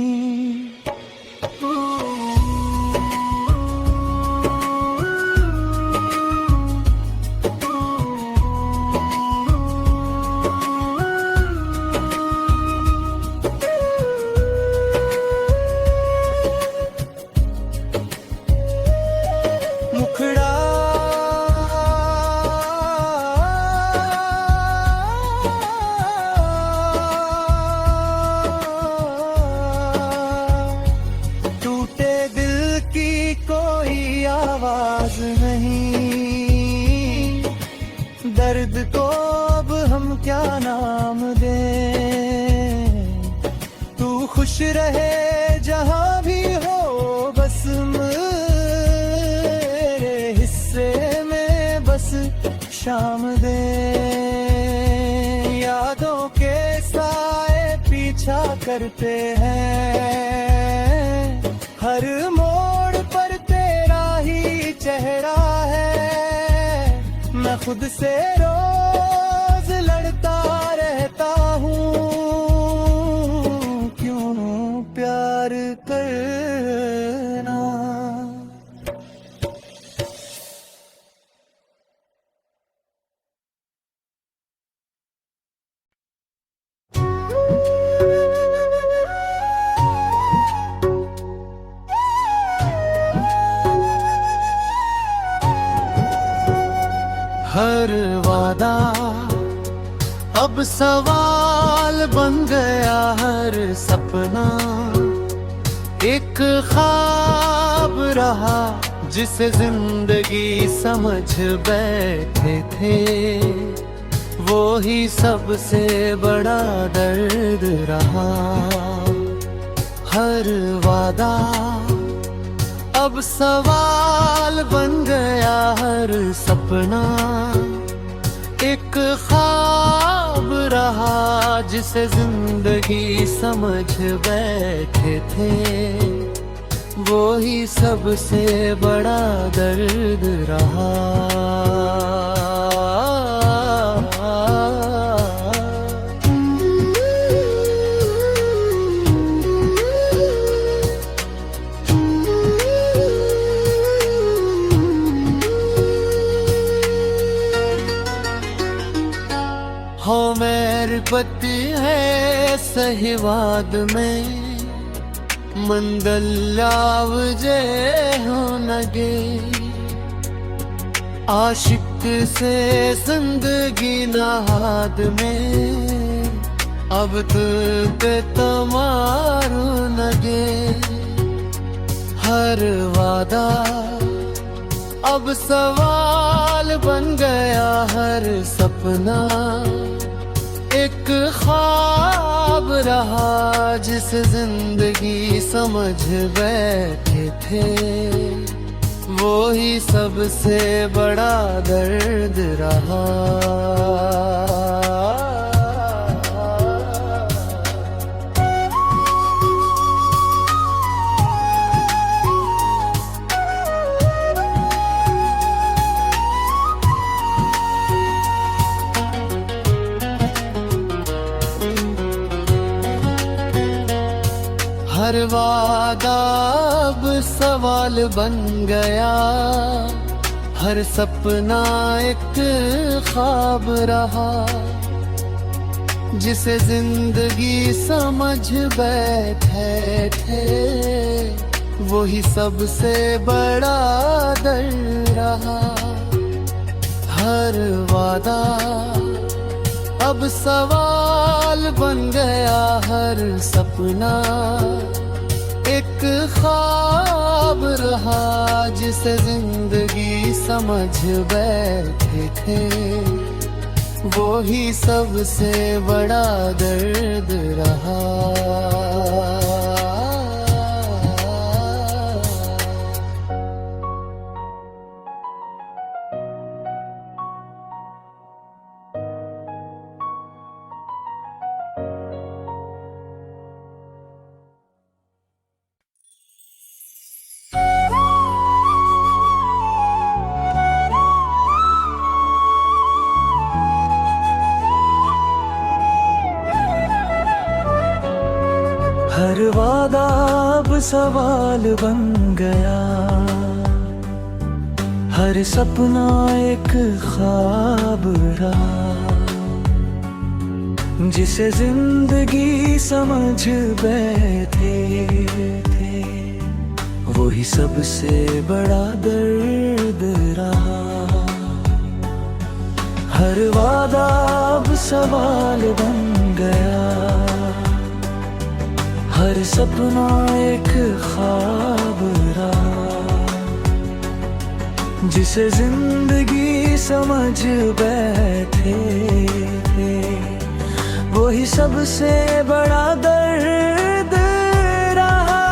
मुखड़ा टूटे दिल की कोई आवाज नहीं, दर्द को अब हम क्या नाम दें। तू खुश रहे जहां भी हो, बस खुशामदे। यादों के साए पीछा करते हैं, हर मोड़ पर तेरा ही चेहरा है। मैं खुद से रोज लड़ता रहता हूँ, क्यों प्यार करना। हर वादा अब सवाल बन गया, हर सपना एक ख्वाब रहा, जिसे जिंदगी समझ बैठे थे। वो ही सबसे बड़ा दर्द रहा। हर वादा अब सवाल बन गया, हर सपना एक ख्वाब रहा, जिसे जिंदगी समझ बैठे थे। वो ही सबसे बड़ा दर्द रहा। हो मेरी पति है सहीवाद में, मंदलावजे हो नगे। आशिक से जिंदगी नाद में, अब तुझे तमारू नगे। हर वादा अब सवाल बन गया, हर सपना एक ख्वाब रहा, जिसे जिंदगी समझ बैठे थे। वो ही सबसे बड़ा दर्द रहा। हर वादा अब सवाल बन गया, हर सपना एक ख्वाब रहा, जिसे जिंदगी समझ बैठे थे। वही सबसे बड़ा दर्द रहा। हर वादा अब सवाल बन गया, हर सपना एक ख्वाब रहा, जिसे जिंदगी समझ बैठे थे। वो ही सबसे बड़ा दर्द रहा। हर वादा अब सवाल बन गया, हर सपना एक ख्वाब रहा, जिसे जिंदगी समझ बैठे थे। वही सबसे बड़ा दर्द रहा। हर वादा अब सवाल बन गया, हर सपना एक ख्वाब रहा, जिसे जिंदगी समझ बैठे थे। वही सबसे बड़ा दर्द रहा।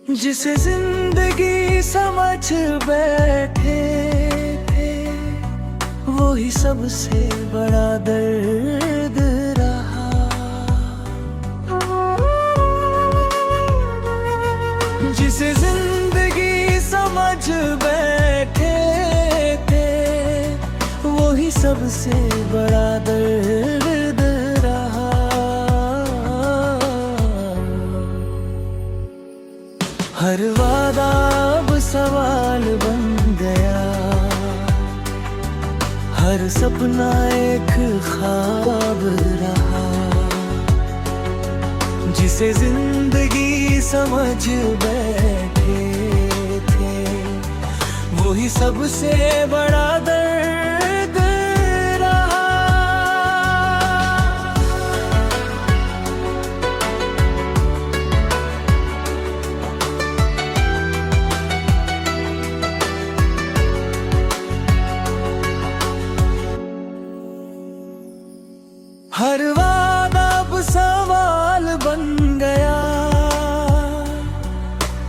जिसे जिंदगी समझ बैठे थे, वो ही सबसे बड़ा दर्द रहा। जिसे जिंदगी समझ बैठे थे, वो ही सबसे बड़ा दर्द रहा। हर वादा अब सवाल बन गया, हर सपना एक ख्वाब रहा। जिसे जिंदगी समझ बैठे थे, वो ही सबसे बड़ा दर्द रहा। हर वादा अब सवाल बन गया,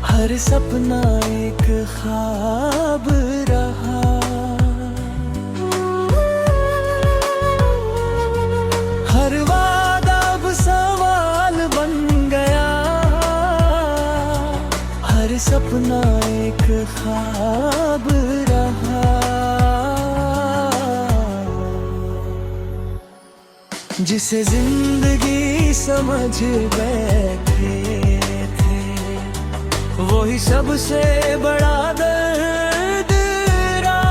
हर सपना एक ख्वाब रहा। हर वादा अब सवाल बन गया, हर सपना एक ख्वाब रहा। जिसे जिंदगी समझ बैठे थे, वो ही सबसे बड़ा दर्द रहा।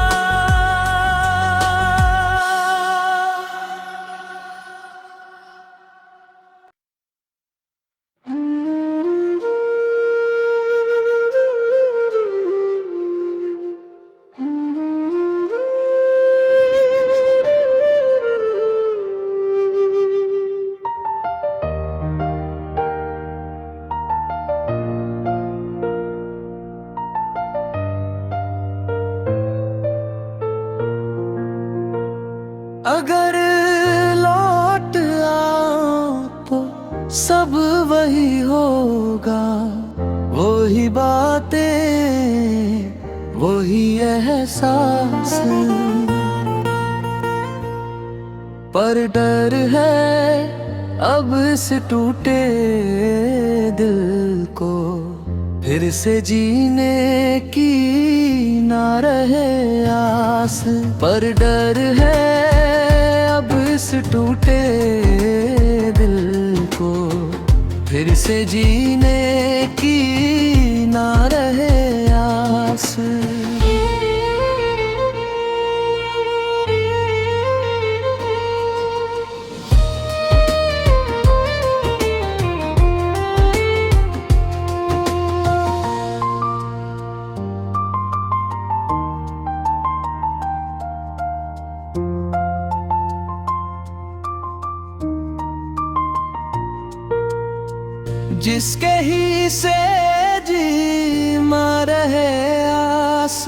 अगर लौट आओ तो सब वही होगा, वही बातें, वही एहसास। पर डर है अब इस टूटे दिल को फिर से जीने की ना रहे आस। पर डर है अब इस टूटे दिल को फिर से जीने की ना रहे आस। जिसके ही से जी मार है आस,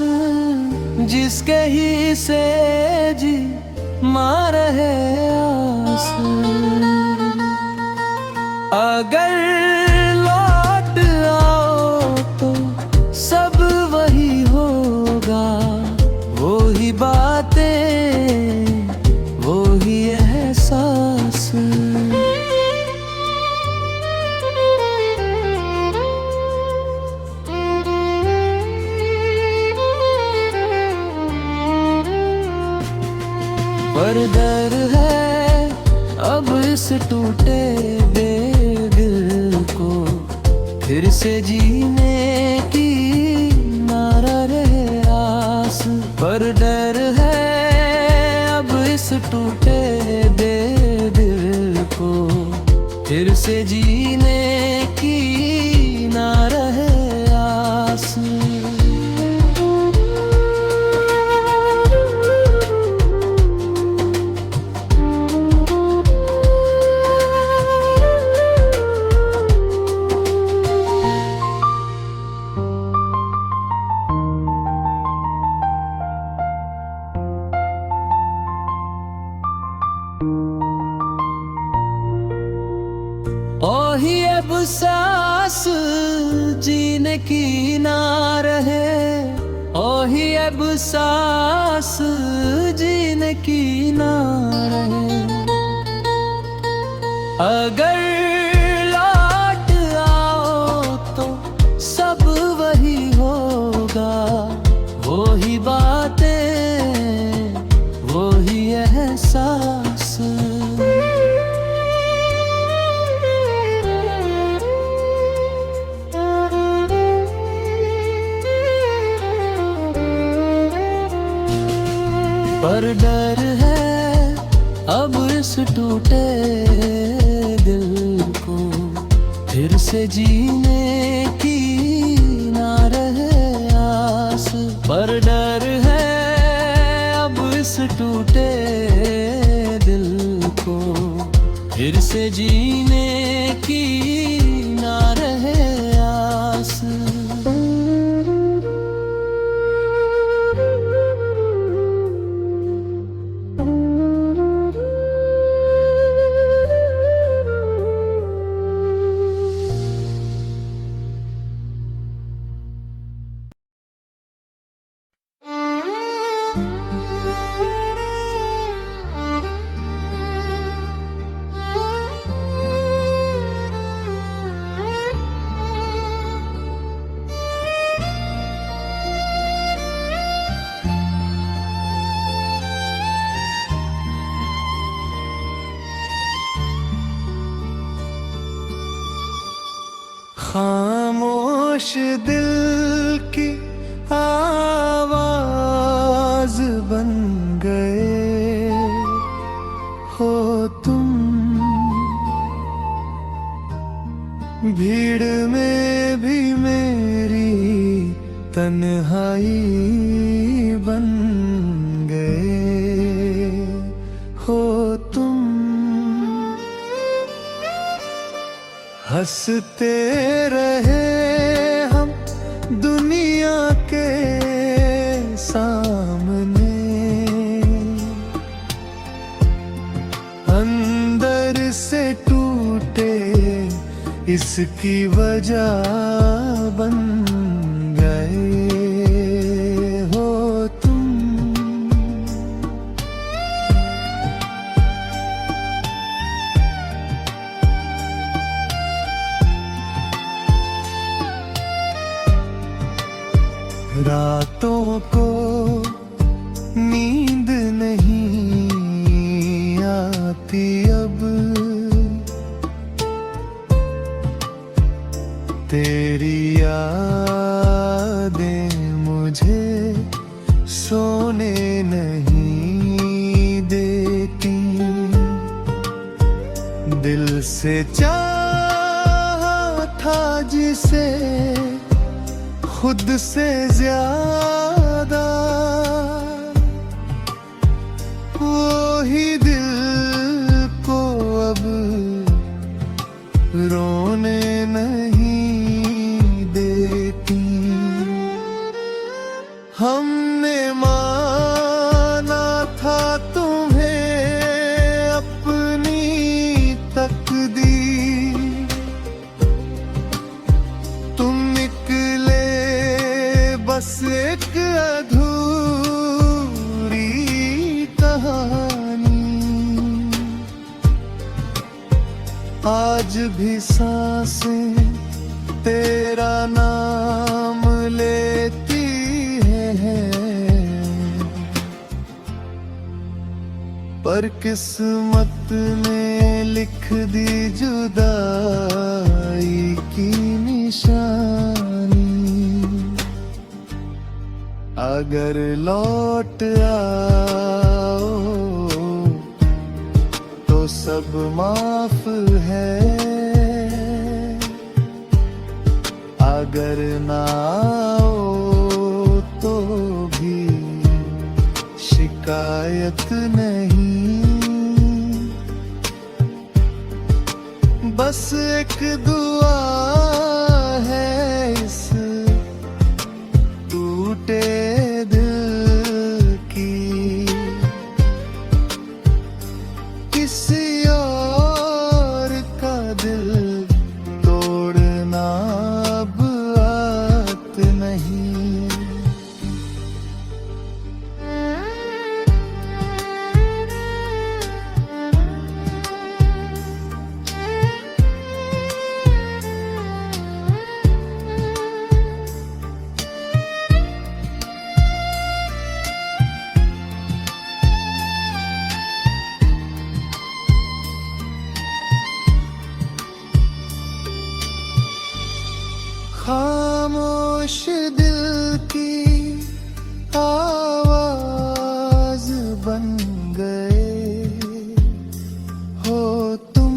जिसके ही से जी मार है आस। अगर लौट आओ तो सब वही होगा, वो ही बातें, वो ही एहसास। पर डर है अब इस टूटे दिल को फिर से जीने की ना रहे आस। पर डर है अब इस टूटे दिल को फिर से जीने की ना रहे आस। और जीने की ना रहे, ओ ही अब सांस जीने की ना रहे। अगर लौट आओ तो सब वही होगा, वो ही बातें, वो ही एहसास। पर डर है अब इस टूटे दिल को फिर से जीने की ना रहे आस। पर डर है अब इस टूटे दिल को फिर से जीने की ना रहे आस। खामोश दिल की आवाज बन गए हो तुम, भीड़ में भी मेरी तन्हाई बन गए हो तुम। हंसते रहे हम दुनिया के सामने, अंदर से टूटे इसकी वजह बन गए हो तुम। रातों को नींद नहीं आती अब, तेरी यादें मुझे सोने नहीं देती। दिल से चाहा था जिसे खुद से ज्यादा, वो ही दिल को अब रोने नहीं देती। हमने माना था तुम्हें अपनी तकदीर, तुम निकले बस एक अधूरी कहानी। आज भी सांसें तेरा नाम लेती हैं, पर किस्मत ने लिख दी जुदाई की निशानी। अगर लौट आओ तो सब माफ है, अगर ना आओ तो भी शिकायत नहीं। बस एक दुआ है इस टूटे दिल की, किसी और का दिल तोड़ना अब खामोश दिल की आवाज बन गए हो तुम।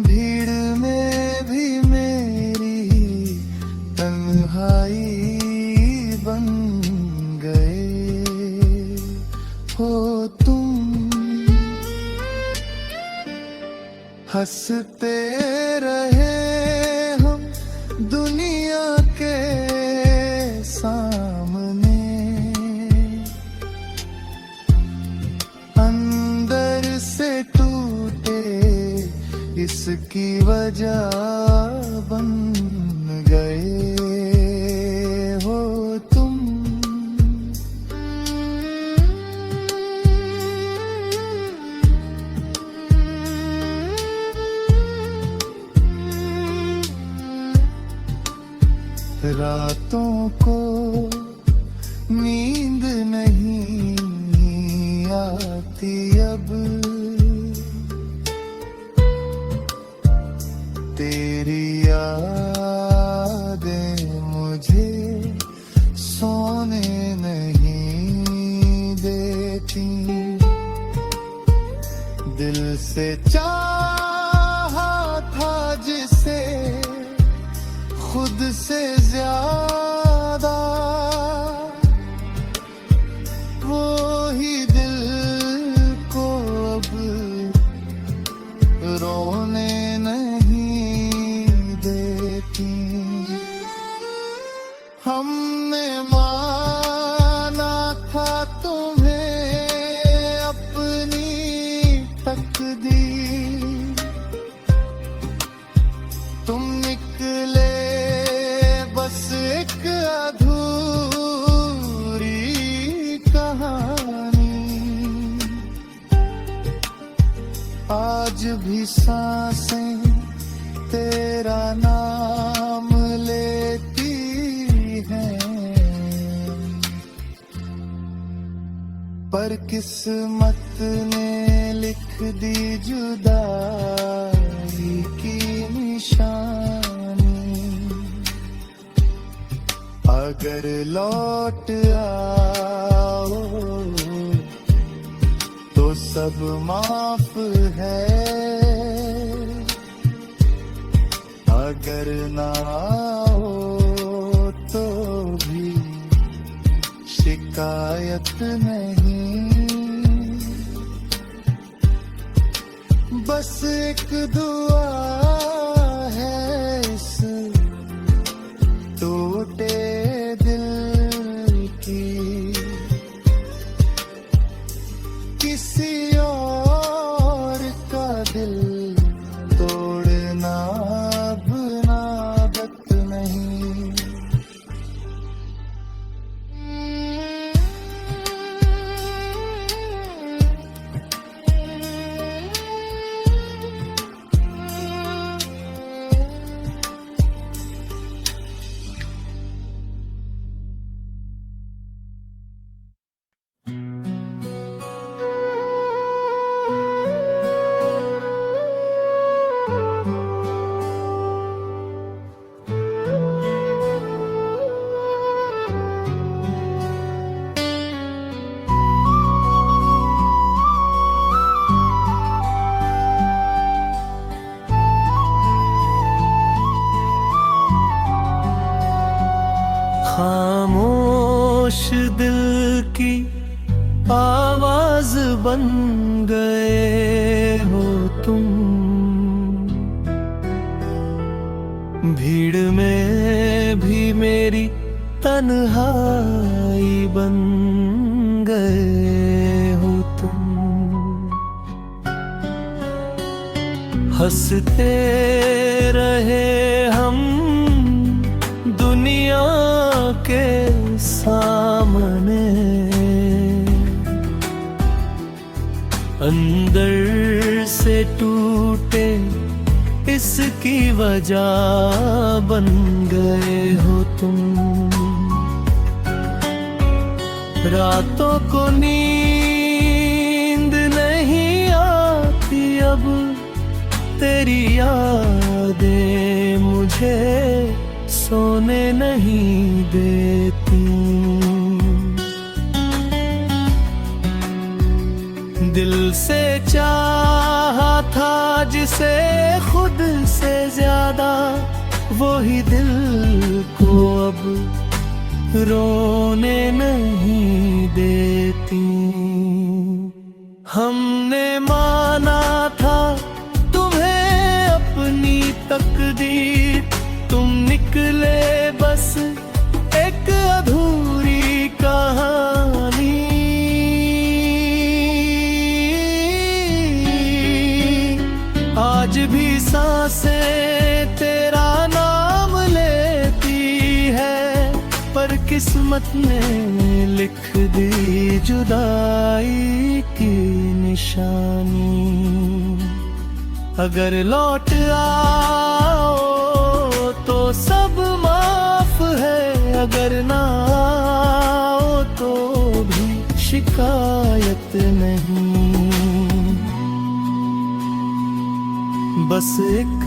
भीड़ में भी मेरी तन्हाई बन गए हो तुम। हंसते रहे हम दुनिया के सामने, अंदर से टूटे इसकी वजह बन गए हो तुम। रातों को नींद नहीं आती अब, तेरी यादें मुझे सोने नहीं देती। दिल से चाहा था जिसे खुद से ज्यादा, वो ही दिल को अब रोने नहीं देती। हमने माना था तुम्हें अपनी तकदीर, तुम निकले बस एक अधूरी कहानी। आज भी सांसें तेरा नाम लेती हैं, पर किस्मत ने लिख दी जुदाई की निशानी। अगर लौट आओ तो सब माफ है, अगर ना आओ तो भी शिकायत नहीं। बस एक दुआ है इस टूटे दिल की, किसी और का दिल तोड़ना अब नाबत नहीं। खामोश दिल की आवाज बन गए हो तुम। भीड़ में भी मेरी तन्हाई बन गए हो तुम। हंसते रहे हम दुनिया के सामने, अंदर से टूटे इसकी वजह बन गए हो तुम। रातों को नींद नहीं आती अब, तेरी याद यादें मुझे सोने नहीं देती। दिल से चाहा था जिसे खुद से ज्यादा, वही दिल को अब रोने नहीं देती। हमने माना था तुम्हें अपनी तकदीर, तुम निकले बस एक अधूरी कहानी। आज भी सांसें तेरा नाम लेती है, पर किस्मत ने लिख दी जुदाई की निशानी। अगर लौट आओ तो सब माफ है, अगर ना आओ तो भी शिकायत नहीं। बस एक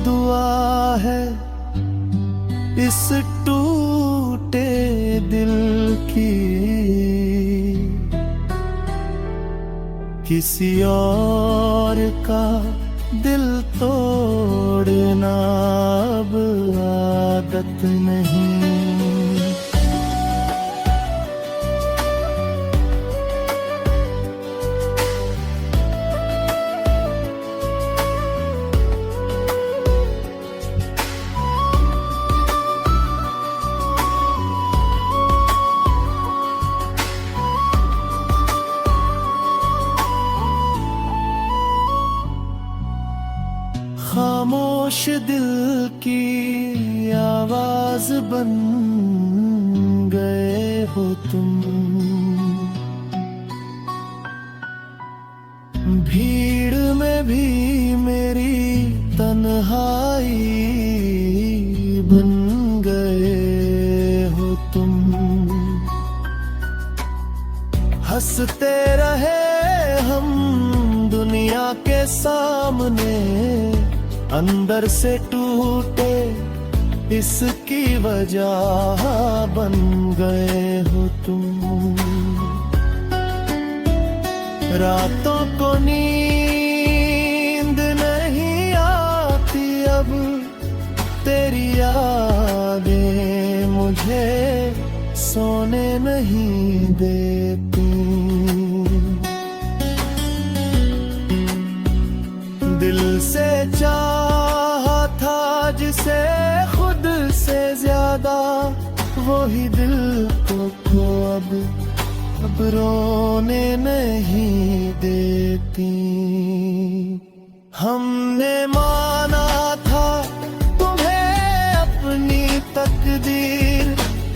दुआ है इस टूटे दिल की, किसी और का दिल तोड़ना अब आदत नहीं। खामोश दिल की आवाज बन गए हो तुम, भीड़ में भी मेरी तन्हाई बन गए हो तुम। हंसते रहे हम दुनिया के सामने, अंदर से टूटे इसकी वजह बन गए हो तुम। रातों को नींद नहीं आती अब, तेरी यादें मुझे सोने नहीं देती। दिल से चाहा था जिसे खुद से ज्यादा, वही दिल को अब रोने नहीं देती। हमने माना था तुम्हें अपनी तकदीर,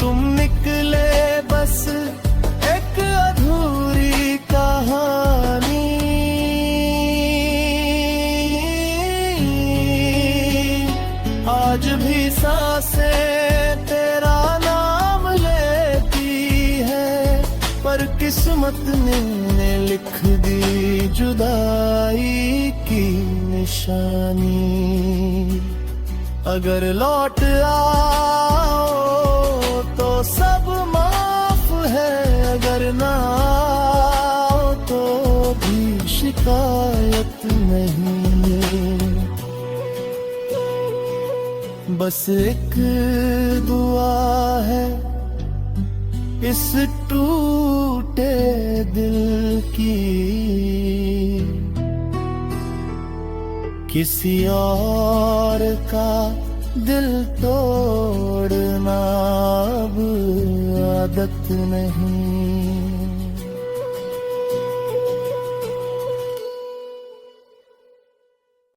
तुम निकले बस एक अधूरी कहानी। आज भी सांसें तेरा नाम लेती है, पर किस्मत ने लिख दी जुदाई की निशानी। अगर लौट आओ तो सब माफ है, अगर ना आओ तो भी शिकायत नहीं। बस एक दुआ है इस टूटे दिल की, किसी और का दिल तोड़ना अब आदत नहीं।